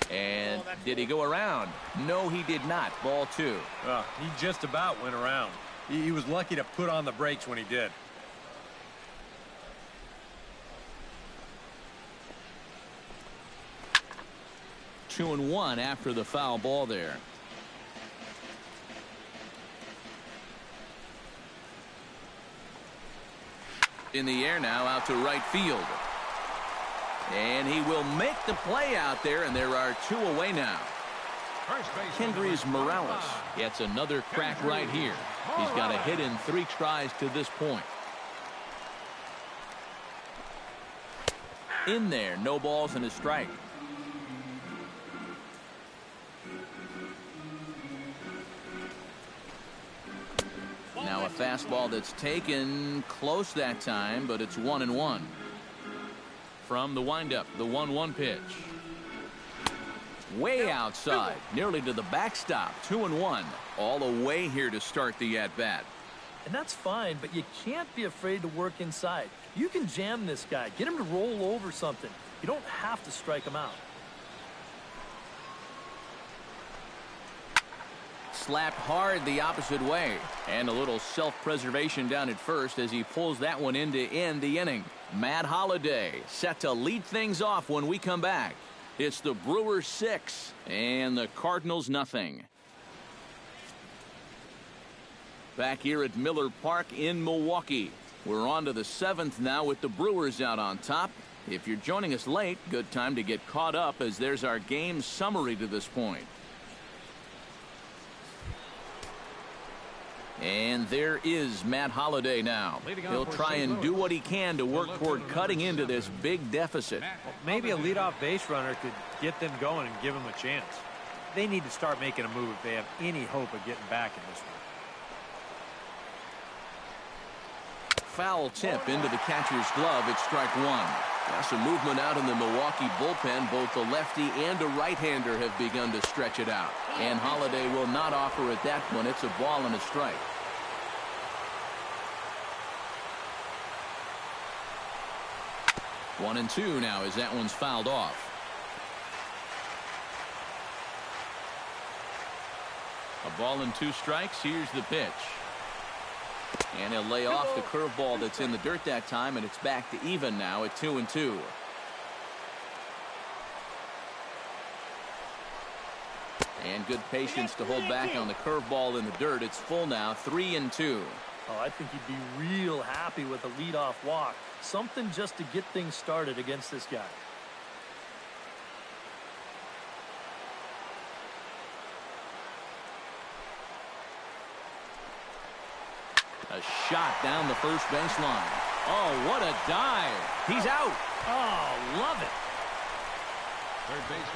And did he go around? No, he did not. Ball 2. He just about went around. He was lucky to put on the brakes when he did. Two and one after the foul ball there. In the air now, out to right field. And he will make the play out there, and there are 2 away now. Kendrys Morales gets another crack right here. He's got a hit in 3 tries to this point. In there, no balls and a strike. Now a fastball that's taken close that time, but it's 1-1. From the windup, the 1-1 pitch. Way outside, nearly to the backstop. 2-1. All the way here to start the at-bat. And that's fine, but you can't be afraid to work inside. You can jam this guy. Get him to roll over something. You don't have to strike him out. Slapped hard the opposite way. And a little self-preservation down at first as he pulls that one in to end the inning. Matt Holliday set to lead things off when we come back. It's the Brewers 6 and the Cardinals nothing. Back here at Miller Park in Milwaukee. We're on to the 7th now with the Brewers out on top. If you're joining us late, good time to get caught up as there's our game summary to this point. And there is Matt Holliday now. He'll try and do what he can to work toward cutting into this big deficit. Well, maybe a leadoff base runner could get them going and give them a chance. They need to start making a move if they have any hope of getting back in this one. Foul tip into the catcher's glove at strike one. Now some movement out in the Milwaukee bullpen. Both the lefty and a right-hander have begun to stretch it out. And Holliday will not offer at that one. It's a ball and a strike. 1-2 now as that one's fouled off. A ball and 2 strikes. Here's the pitch. And he'll lay off the curveball that's in the dirt that time, and it's back to even now at 2-2. And good patience to hold back on the curveball in the dirt. It's full now, 3-2. Oh, I think he'd be real happy with a leadoff walk. Something just to get things started against this guy. A shot down the first baseline. Oh, what a dive. He's out. Oh, love it.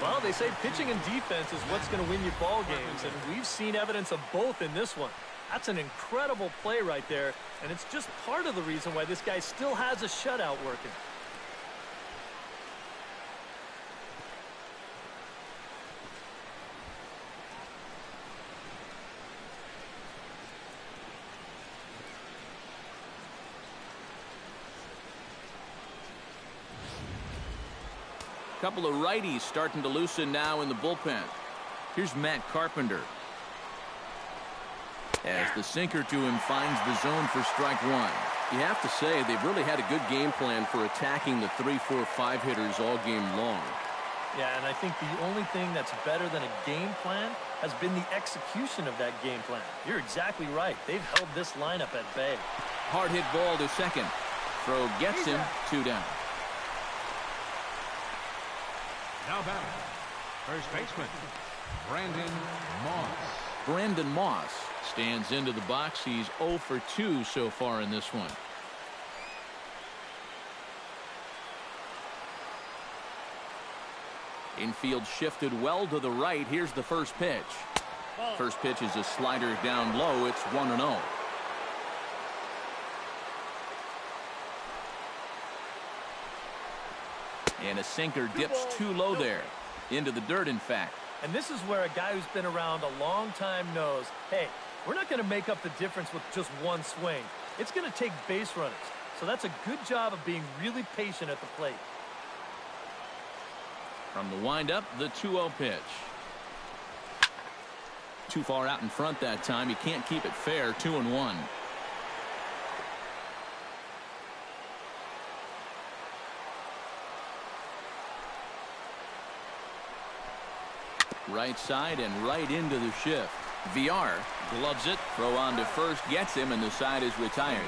Well, they say pitching and defense is what's going to win you ball games, and we've seen evidence of both in this one. That's an incredible play right there, and it's just part of the reason why this guy still has a shutout working. Couple of righties starting to loosen now in the bullpen. Here's Matt Carpenter. As the sinker to him finds the zone for strike one. You have to say they've really had a good game plan for attacking the 3, 4, 5 hitters all game long. Yeah, and I think the only thing that's better than a game plan has been the execution of that game plan. You're exactly right. They've held this lineup at bay. Hard hit ball to second. Throw gets him, 2 down. Now batting, first baseman, Brandon Moss. Brandon Moss stands into the box. He's 0 for 2 so far in this one. Infield shifted well to the right. Here's the first pitch. First pitch is a slider down low. It's 1-0. And a sinker dips too low there. Into the dirt, in fact. And this is where a guy who's been around a long time knows, hey, we're not going to make up the difference with just one swing. It's going to take base runners. So that's a good job of being really patient at the plate. From the windup, the 2-0 pitch. Too far out in front that time. He can't keep it fair. 2-1. Right side and right into the shift. VR gloves it. Throw on to first. Gets him, and the side is retired.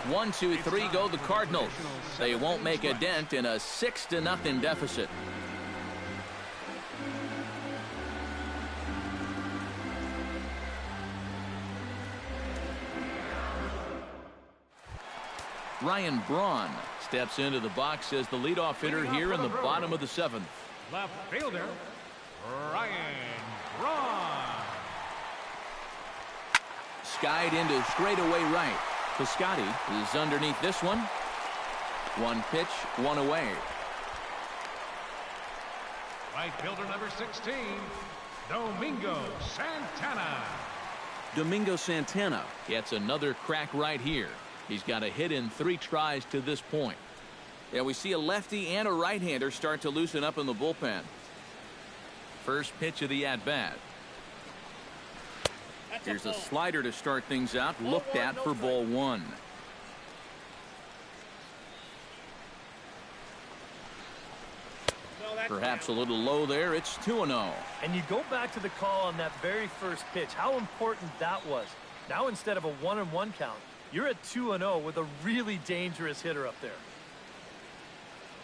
1, 2, 3 go the Cardinals. They won't make a dent in a 6-0 deficit. Ryan Braun steps into the box as the leadoff hitter here in the bottom of the 7th. Left fielder, Ryan Braun. Skied into straightaway right. Piscotty is underneath this one. 1 pitch, 1 away. Right fielder number 16, Domingo Santana. Domingo Santana gets another crack right here. He's got a hit in 3 tries to this point. Yeah, we see a lefty and a right-hander start to loosen up in the bullpen. First pitch of the at-bat. Here's a slider to start things out, looked at for ball 1. Perhaps a little low there. It's 2-0. And you go back to the call on that very first pitch, how important that was. Now instead of a 1-1 count, you're at 2-0 with a really dangerous hitter up there.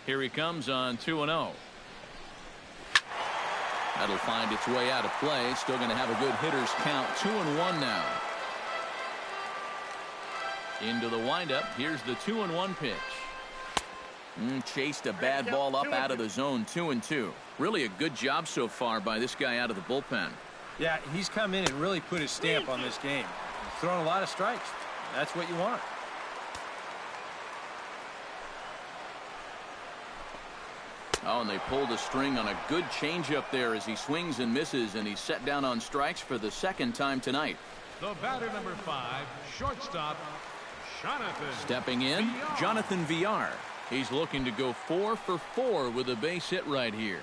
Here he comes on 2-0. That'll find its way out of play. Still going to have a good hitter's count. 2-1 now. Into the windup. Here's the 2-1 pitch. Chased a bad ball up out of the zone. 2-2. Really a good job so far by this guy out of the bullpen. Yeah, he's come in and really put his stamp on this game. He's throwing a lot of strikes. That's what you want. Oh, and they pulled a string on a good changeup there as he swings and misses, and he's set down on strikes for the second time tonight. The batter number 5, shortstop, Jonathan. Stepping in, Villar. Jonathan Villar. He's looking to go 4 for 4 with a base hit right here.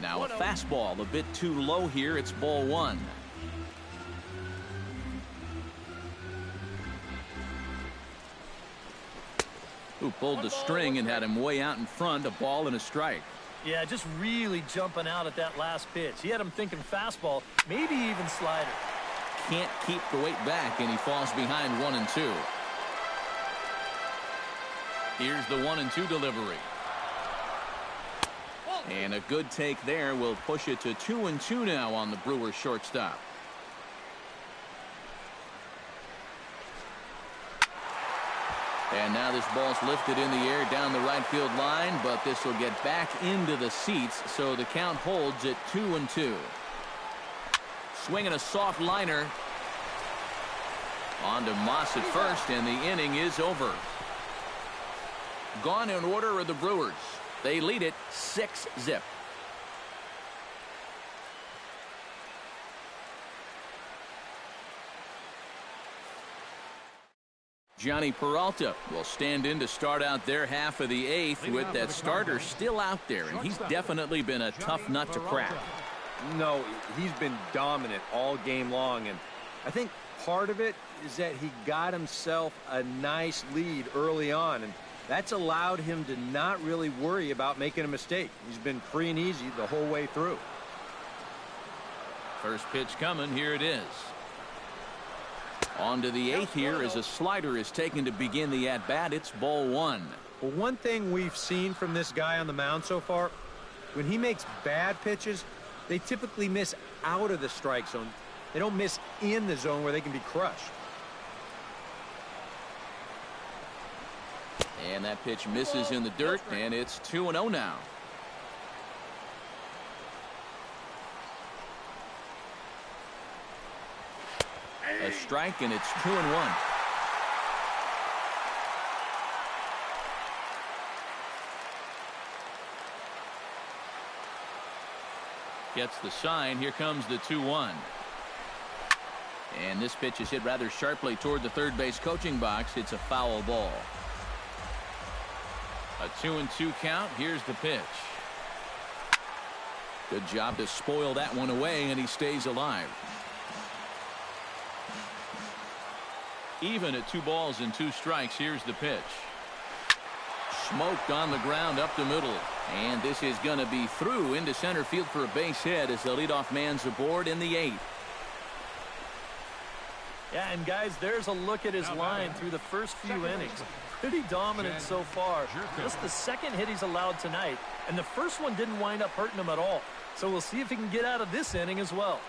Now a fastball a bit too low here. It's ball 1. Who pulled the string and had him way out in front. A ball and a strike. Yeah, just really jumping out at that last pitch. He had him thinking fastball, maybe even slider. Can't keep the weight back, and he falls behind 1-2. Here's the 1-2 delivery. And a good take there will push it to 2-2 now on the Brewers shortstop. And now this ball's lifted in the air down the right field line, but this will get back into the seats, so the count holds at 2-2. Swinging a soft liner. On to Moss at first, and the inning is over. Gone in order are the Brewers. They lead it 6-0. Johnny Peralta will stand in to start out their half of the 8th with that starter still out there, and he's definitely been a tough nut to crack. No, he's been dominant all game long, and I think part of it is that he got himself a nice lead early on, and that's allowed him to not really worry about making a mistake. He's been free and easy the whole way through. First pitch coming. Here it is. On to the 8th here as a slider is taken to begin the at-bat. It's ball 1. Well, one thing we've seen from this guy on the mound so far, when he makes bad pitches, they typically miss out of the strike zone. They don't miss in the zone where they can be crushed. And that pitch misses in the dirt, and it's 2-0 now. A strike, and it's 2-1. Gets the sign. Here comes the 2-1. And this pitch is hit rather sharply toward the third base coaching box. It's a foul ball. A 2-2 count. Here's the pitch. Good job to spoil that one away, and he stays alive. Even at 2 balls and 2 strikes. Here's the pitch. Smoked on the ground up the middle. And this is going to be through into center field for a base hit as the leadoff man's aboard in the 8th. Yeah, and guys, there's a look at his line through the first few innings. Pretty dominant so far. Just the second hit he's allowed tonight, and the first one didn't wind up hurting him at all. So we'll see if he can get out of this inning as well.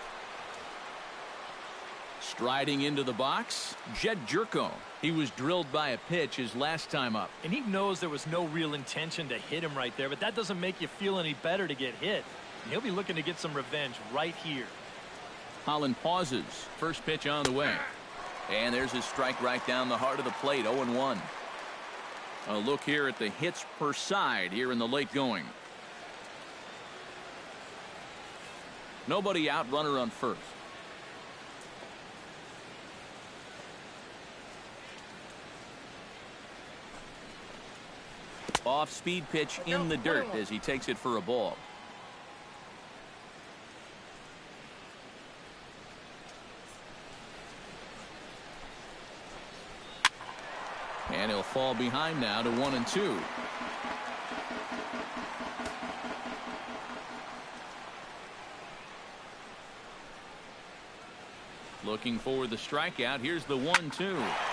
Striding into the box, Jed Jerko. He was drilled by a pitch his last time up. And he knows there was no real intention to hit him right there, but that doesn't make you feel any better to get hit. And he'll be looking to get some revenge right here. Holland pauses. First pitch on the way. And there's his strike right down the heart of the plate. 0-1. A look here at the hits per side here in the late going. Nobody out, runner on first. Off speed pitch in the dirt as he takes it for a ball. And he'll fall behind now to 1-2. Looking for the strikeout. Here's the 1-2.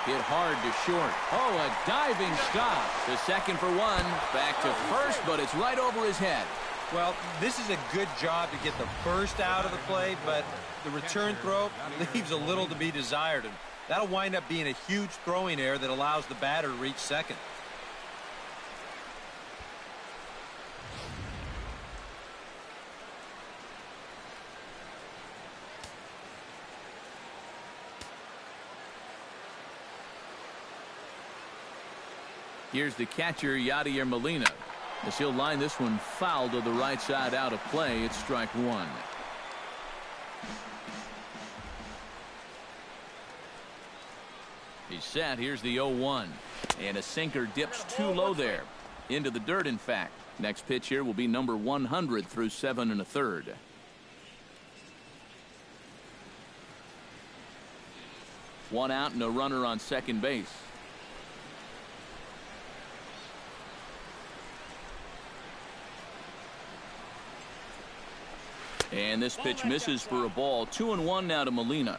Hit hard to short. Oh, a diving stop. To second for one. Back to first, but it's right over his head. Well, this is a good job to get the first out of the play, but the return throw leaves a little to be desired. And that'll wind up being a huge throwing error that allows the batter to reach second. Here's the catcher, Yadier Molina, as he'll line this one foul to the right side out of play. It's strike one. He's set. Here's the 0-1. And a sinker dips too low there. Into the dirt, in fact. Next pitch here will be number 100 through 7 1/3. One out and a runner on second base. And this pitch misses for a ball. 2-1 now to Molina.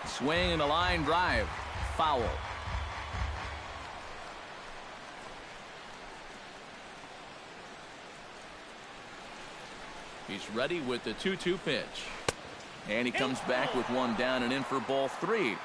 Swing and a line drive. Foul. He's ready with the 2-2 pitch. And he comes back with one down and in for ball 3.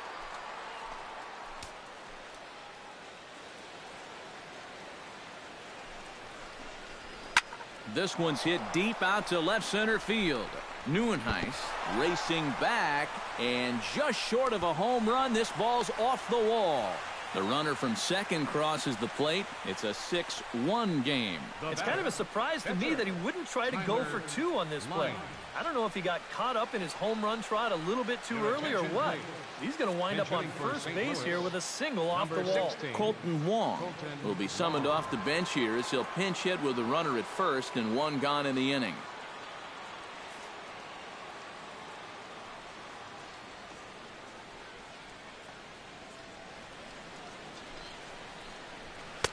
This one's hit deep out to left center field. Neuenhuis racing back and just short of a home run. This ball's off the wall. The runner from second crosses the plate. It's a 6-1 game. It's kind of a surprise to me that he wouldn't try to go for 2 on this play. I don't know if he got caught up in his home run trot a little bit too early or what. He's going to wind up on first base here with a single off the wall. Colton Wong will be summoned off the bench here as he'll pinch hit with a runner at first and one gone in the inning.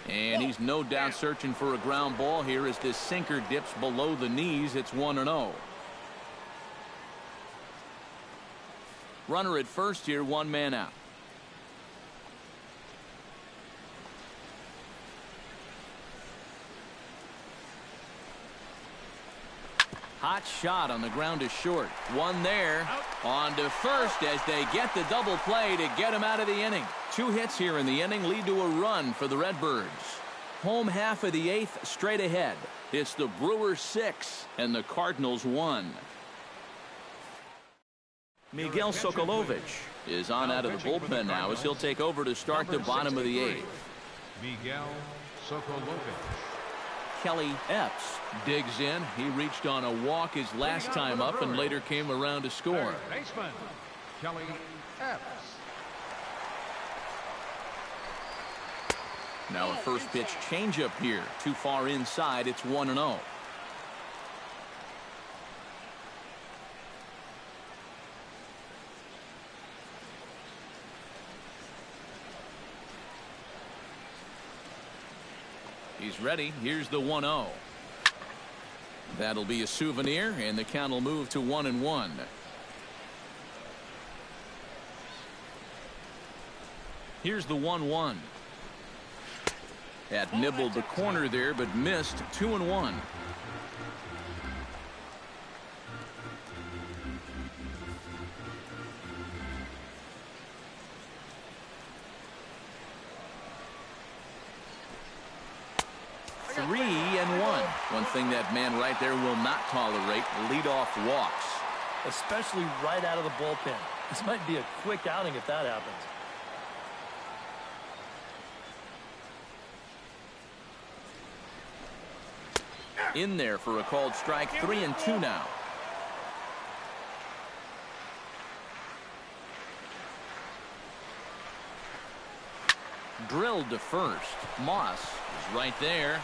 And he's no doubt searching for a ground ball here as this sinker dips below the knees. It's 1-0. Runner at first here, one man out. Hot shot on the ground to short. One there. On to first as they get the double play to get him out of the inning. 2 hits here in the inning lead to a run for the Redbirds. Home half of the 8th straight ahead. It's the Brewers 6 and the Cardinals 1. Miguel Sokolovic is on out of the bullpen now as he'll take over to start the bottom of the 8th. Miguel Sokolovic. Kelly Epps digs in. He reached on a walk his last time up and later came around to score. Baseman Kelly Epps. Now a first pitch changeup here. Too far inside. It's 1-0. He's ready. Here's the 1-0. That'll be a souvenir, and the count will move to 1-1. Here's the 1-1. That nibbled the corner there, but missed. 2-1. 3-1. One thing that man right there will not tolerate, leadoff walks. Especially right out of the bullpen. This might be a quick outing if that happens. In there for a called strike. 3-2 now. Drilled to first. Moss is right there.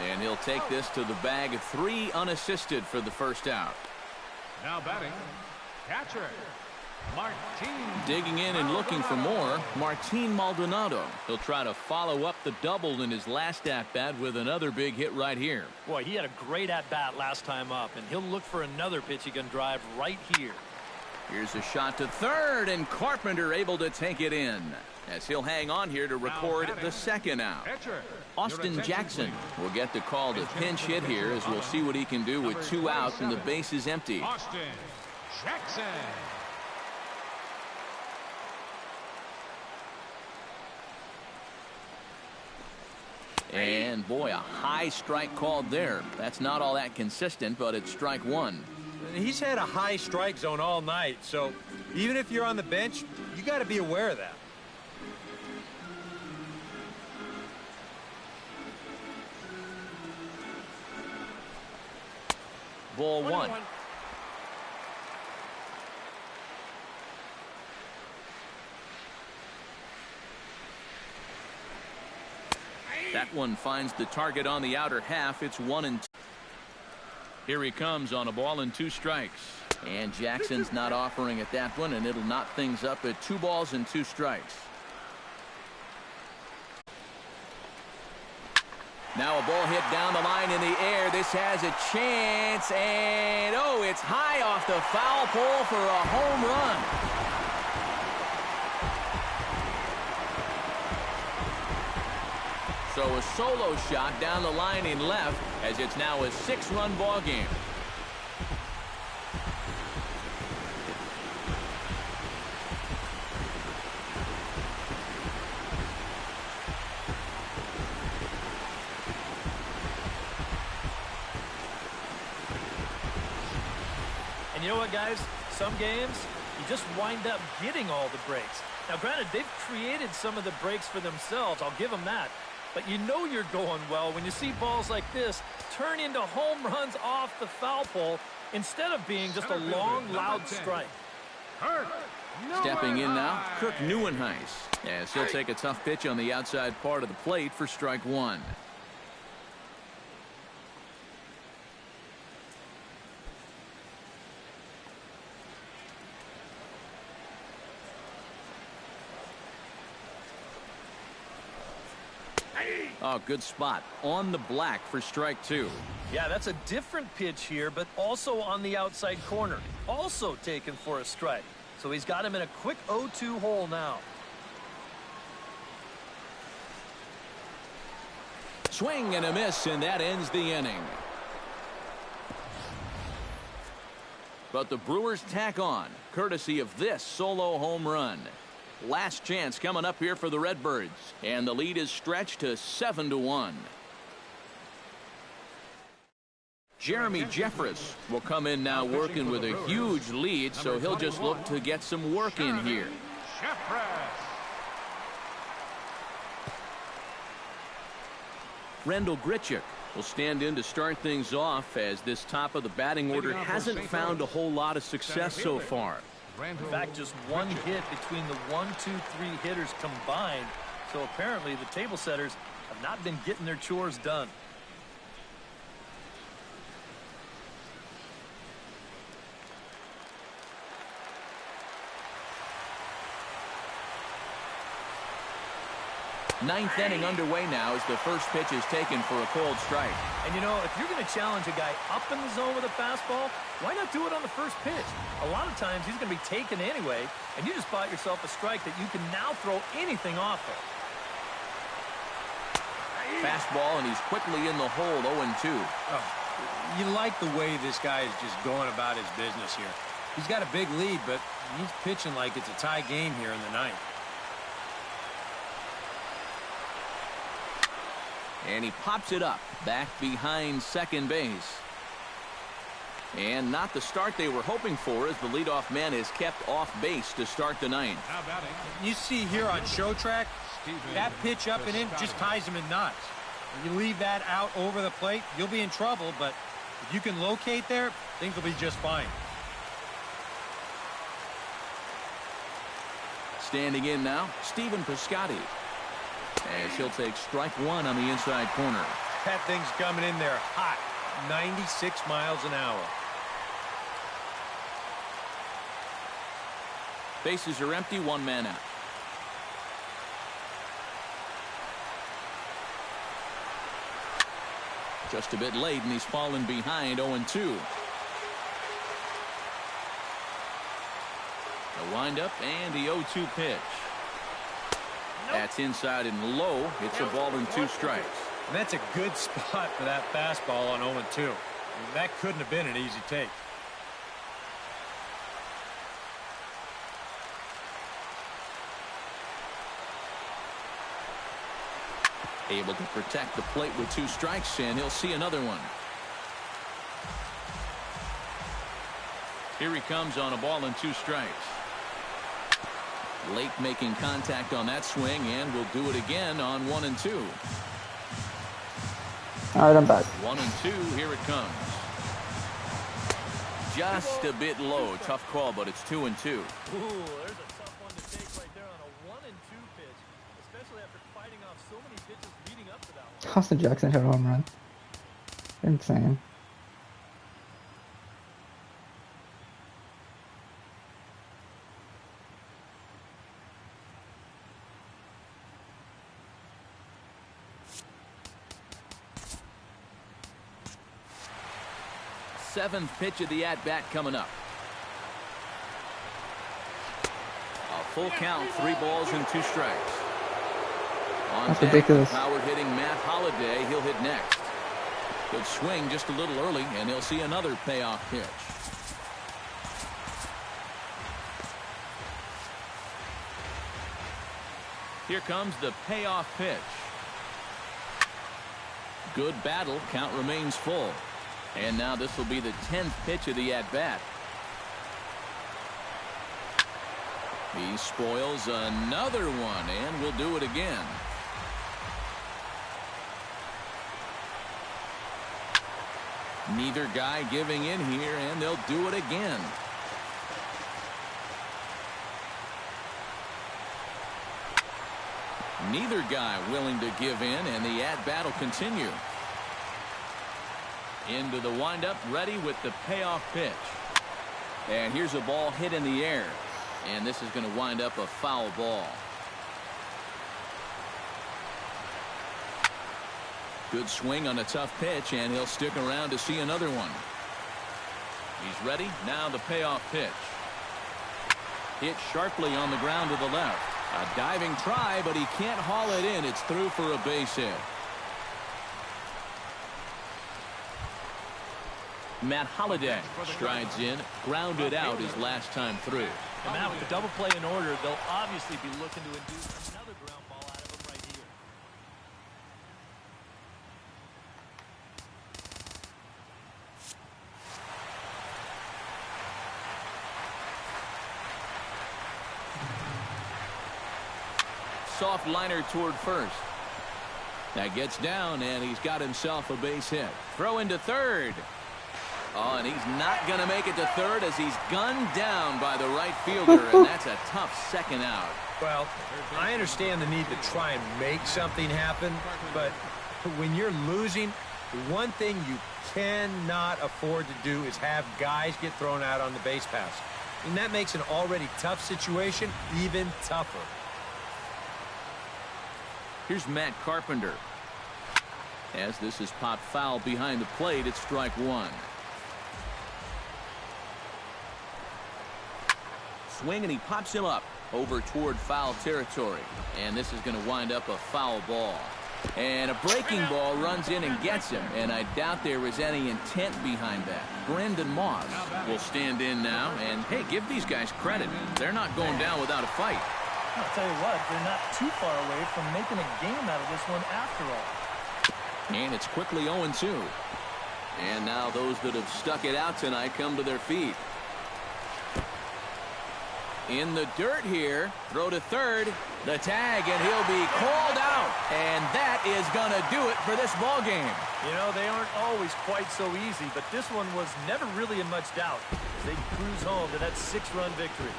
And he'll take this to the bag. 3 unassisted for the first out. Now batting, catcher, Martinez. Digging in and looking for more, Martin Maldonado. He'll try to follow up the double in his last at-bat with another big hit right here. Boy, he had a great at-bat last time up, and he'll look for another pitch he can drive right here. Here's a shot to third, and Carpenter able to take it in, as he'll hang on here to record the second out. Austin Jackson will get the call to pinch hit here, as we'll see what he can do with 2 outs and the base is empty. Austin Jackson. And boy, a high strike called there. That's not all that consistent, but it's strike 1. He's had a high strike zone all night, so even if you're on the bench, you got to be aware of that. Ball 1. That one finds the target on the outer half. It's 1-2. Here he comes on a ball and 2 strikes. And Jackson's not offering at that one, and it'll knot things up at 2 balls and 2 strikes. Now a ball hit down the line in the air. This has a chance, and oh, it's high off the foul pole for a home run. So a solo shot down the line in left, as it's now a 6-run ball game. And you know what, guys? Some games, you just wind up getting all the breaks. Now, granted, they've created some of the breaks for themselves. I'll give them that. But you know you're going well when you see balls like this turn into home runs off the foul pole instead of being just a long, loud strike. Stepping in now, Kirk Neuenhuis, as he'll take a tough pitch on the outside part of the plate for strike 1. Oh, good spot on the black for strike 2. Yeah, that's a different pitch here, but also on the outside corner. Also taken for a strike. So he's got him in a quick 0-2 hole now. Swing and a miss, and that ends the inning. But the Brewers tack on, courtesy of this solo home run. Last chance coming up here for the Redbirds, and the lead is stretched to 7-1. Jeremy Jeffress will come in now working with a huge lead, so he'll just look to get some work in here. Randall Grichuk will stand in to start things off, as this top of the batting order hasn't found a whole lot of success so far. In fact, just one hit between the 1, 2, 3 hitters combined. So apparently the table setters have not been getting their chores done. Ninth inning underway now as the first pitch is taken for a cold strike. And you know, if you're going to challenge a guy up in the zone with a fastball, why not do it on the first pitch? A lot of times he's going to be taken anyway, and you just bought yourself a strike that you can now throw anything off of. Fastball, and he's quickly in the hole, 0-2. Oh, you like the way this guy is just going about his business here. He's got a big lead, but he's pitching like it's a tie game here in the ninth. And he pops it up back behind second base. And not the start they were hoping for, as the leadoff man is kept off base to start the ninth. You see here on show track, that pitch up and in just ties him in knots. When you leave that out over the plate, you'll be in trouble, but if you can locate there, things will be just fine. Standing in now, Stephen Piscotty, as he'll take strike one on the inside corner. That thing's coming in there hot, 96 miles an hour. Bases are empty, one man out. Just a bit late, and he's fallen behind 0-2. The windup and the 0-2 pitch. That's inside and low. It's a ball and 2 strikes. And that's a good spot for that fastball on 0-2. I mean, that couldn't have been an easy take. Able to protect the plate with 2 strikes, and he'll see another one. Here he comes on a ball and 2 strikes. Late making contact on that swing, and will do it again on 1-2. All right, I'm back. 1-2, here it comes. Just a bit low. Tough call, but it's 2-2. Ooh, there's a tough one to take right there on a 1-2 pitch, especially after fighting off so many pitches leading up to that one. Austin Jackson hit a home run. Insane. Seventh pitch of the at-bat coming up. A full count, 3 balls and 2 strikes. On That's deck, ridiculous. Howard hitting Matt Holliday. He'll hit next. Good swing just a little early, and he'll see another payoff pitch. Here comes the payoff pitch. Good battle. Count remains full. And now this will be the 10th pitch of the at-bat. He spoils another one, and will do it again. Neither guy giving in here, and they'll do it again. Neither guy willing to give in, and the at-bat will continue. Into the windup, ready with the payoff pitch. And here's a ball hit in the air. And this is going to wind up a foul ball. Good swing on a tough pitch, and he'll stick around to see another one. He's ready. Now the payoff pitch. Hit sharply on the ground to the left. A diving try, but he can't haul it in. It's through for a base hit. Matt Holliday strides in, grounded out his last time through. And now with the double play in order, they'll obviously be looking to induce another ground ball out of him right here. Soft liner toward first. That gets down, and he's got himself a base hit. Throw into third. Oh, and he's not going to make it to third as he's gunned down by the right fielder, and that's a tough second out. Well, I understand the need to try and make something happen, but when you're losing, the one thing you cannot afford to do is have guys get thrown out on the base pass. And that makes an already tough situation even tougher. Here's Matt Carpenter. As this is popped foul behind the plate, it's strike one. Swing, and he pops him up over toward foul territory. And this is going to wind up a foul ball. And a breaking ball runs in and gets him. And I doubt there is any intent behind that. Brendan Moss will stand in now. And, hey, give these guys credit. They're not going down without a fight. I'll tell you what, they're not too far away from making a game out of this one after all. And it's quickly 0-2. And now those that have stuck it out tonight come to their feet. In the dirt here, throw to third, the tag, and he'll be called out. And that is going to do it for this ball game. You know, they aren't always quite so easy, but this one was never really in much doubt as they cruise home to that 6-run victory.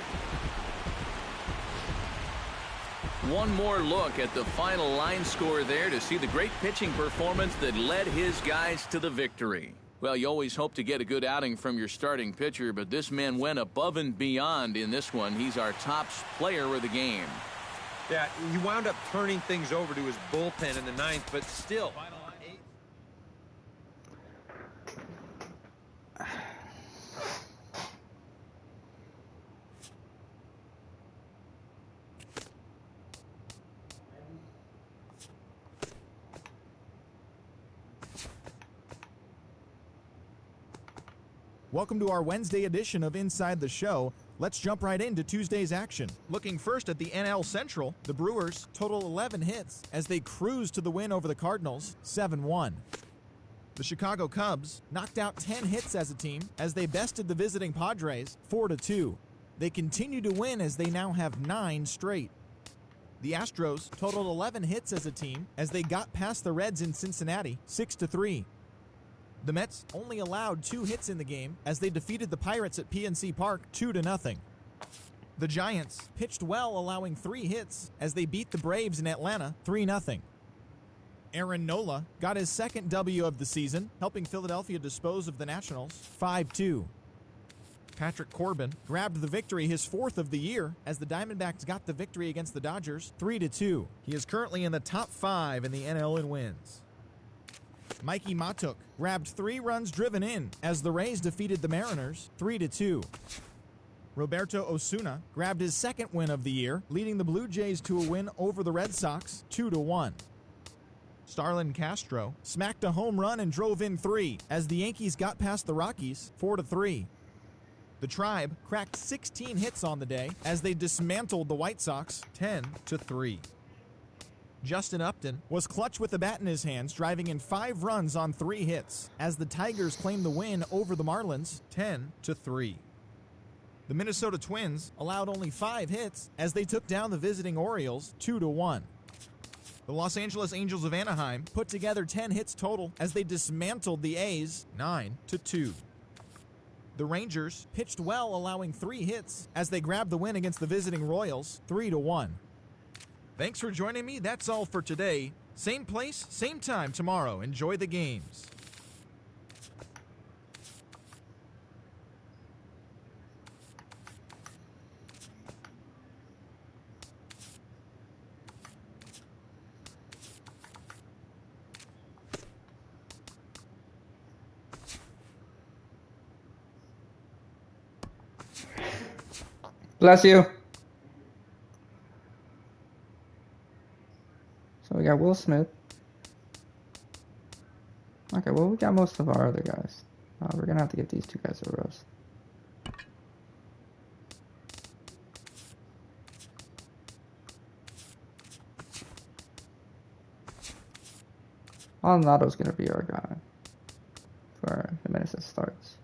One more look at the final line score there to see the great pitching performance that led his guys to the victory. Well, you always hope to get a good outing from your starting pitcher, but this man went above and beyond in this one. He's our top player of the game. Yeah, he wound up turning things over to his bullpen in the 9th, but still. Welcome to our Wednesday edition of Inside the Show. Let's jump right into Tuesday's action. Looking first at the NL Central, the Brewers total 11 hits as they cruise to the win over the Cardinals, 7-1. The Chicago Cubs knocked out 10 hits as a team as they bested the visiting Padres, 4-2. They continue to win as they now have 9 straight. The Astros totaled 11 hits as a team as they got past the Reds in Cincinnati, 6-3. The Mets only allowed 2 hits in the game as they defeated the Pirates at PNC Park 2-0. The Giants pitched well, allowing 3 hits as they beat the Braves in Atlanta 3-0. Aaron Nola got his second W of the season, helping Philadelphia dispose of the Nationals 5-2. Patrick Corbin grabbed the victory, his 4th of the year, as the Diamondbacks got the victory against the Dodgers 3-2. He is currently in the top 5 in the NL in wins. Mikey Matuk grabbed 3 runs driven in as the Rays defeated the Mariners 3-2. Roberto Osuna grabbed his 2nd win of the year, leading the Blue Jays to a win over the Red Sox 2-1. Starlin Castro smacked a home run and drove in 3 as the Yankees got past the Rockies 4-3. The Tribe cracked 16 hits on the day as they dismantled the White Sox 10-3. Justin Upton was clutch with the bat in his hands, driving in 5 runs on 3 hits as the Tigers claimed the win over the Marlins 10-3. The Minnesota Twins allowed only 5 hits as they took down the visiting Orioles 2-1. The Los Angeles Angels of Anaheim put together 10 hits total as they dismantled the A's 9-2. The Rangers pitched well, allowing 3 hits as they grabbed the win against the visiting Royals 3-1. Thanks for joining me. That's all for today. Same place, same time tomorrow. Enjoy the games. Bless you. So we got Will Smith. Okay, well, we got most of our other guys. We're going to have to give these 2 guys a roast. Alnado's going to be our guy for the minutes it starts.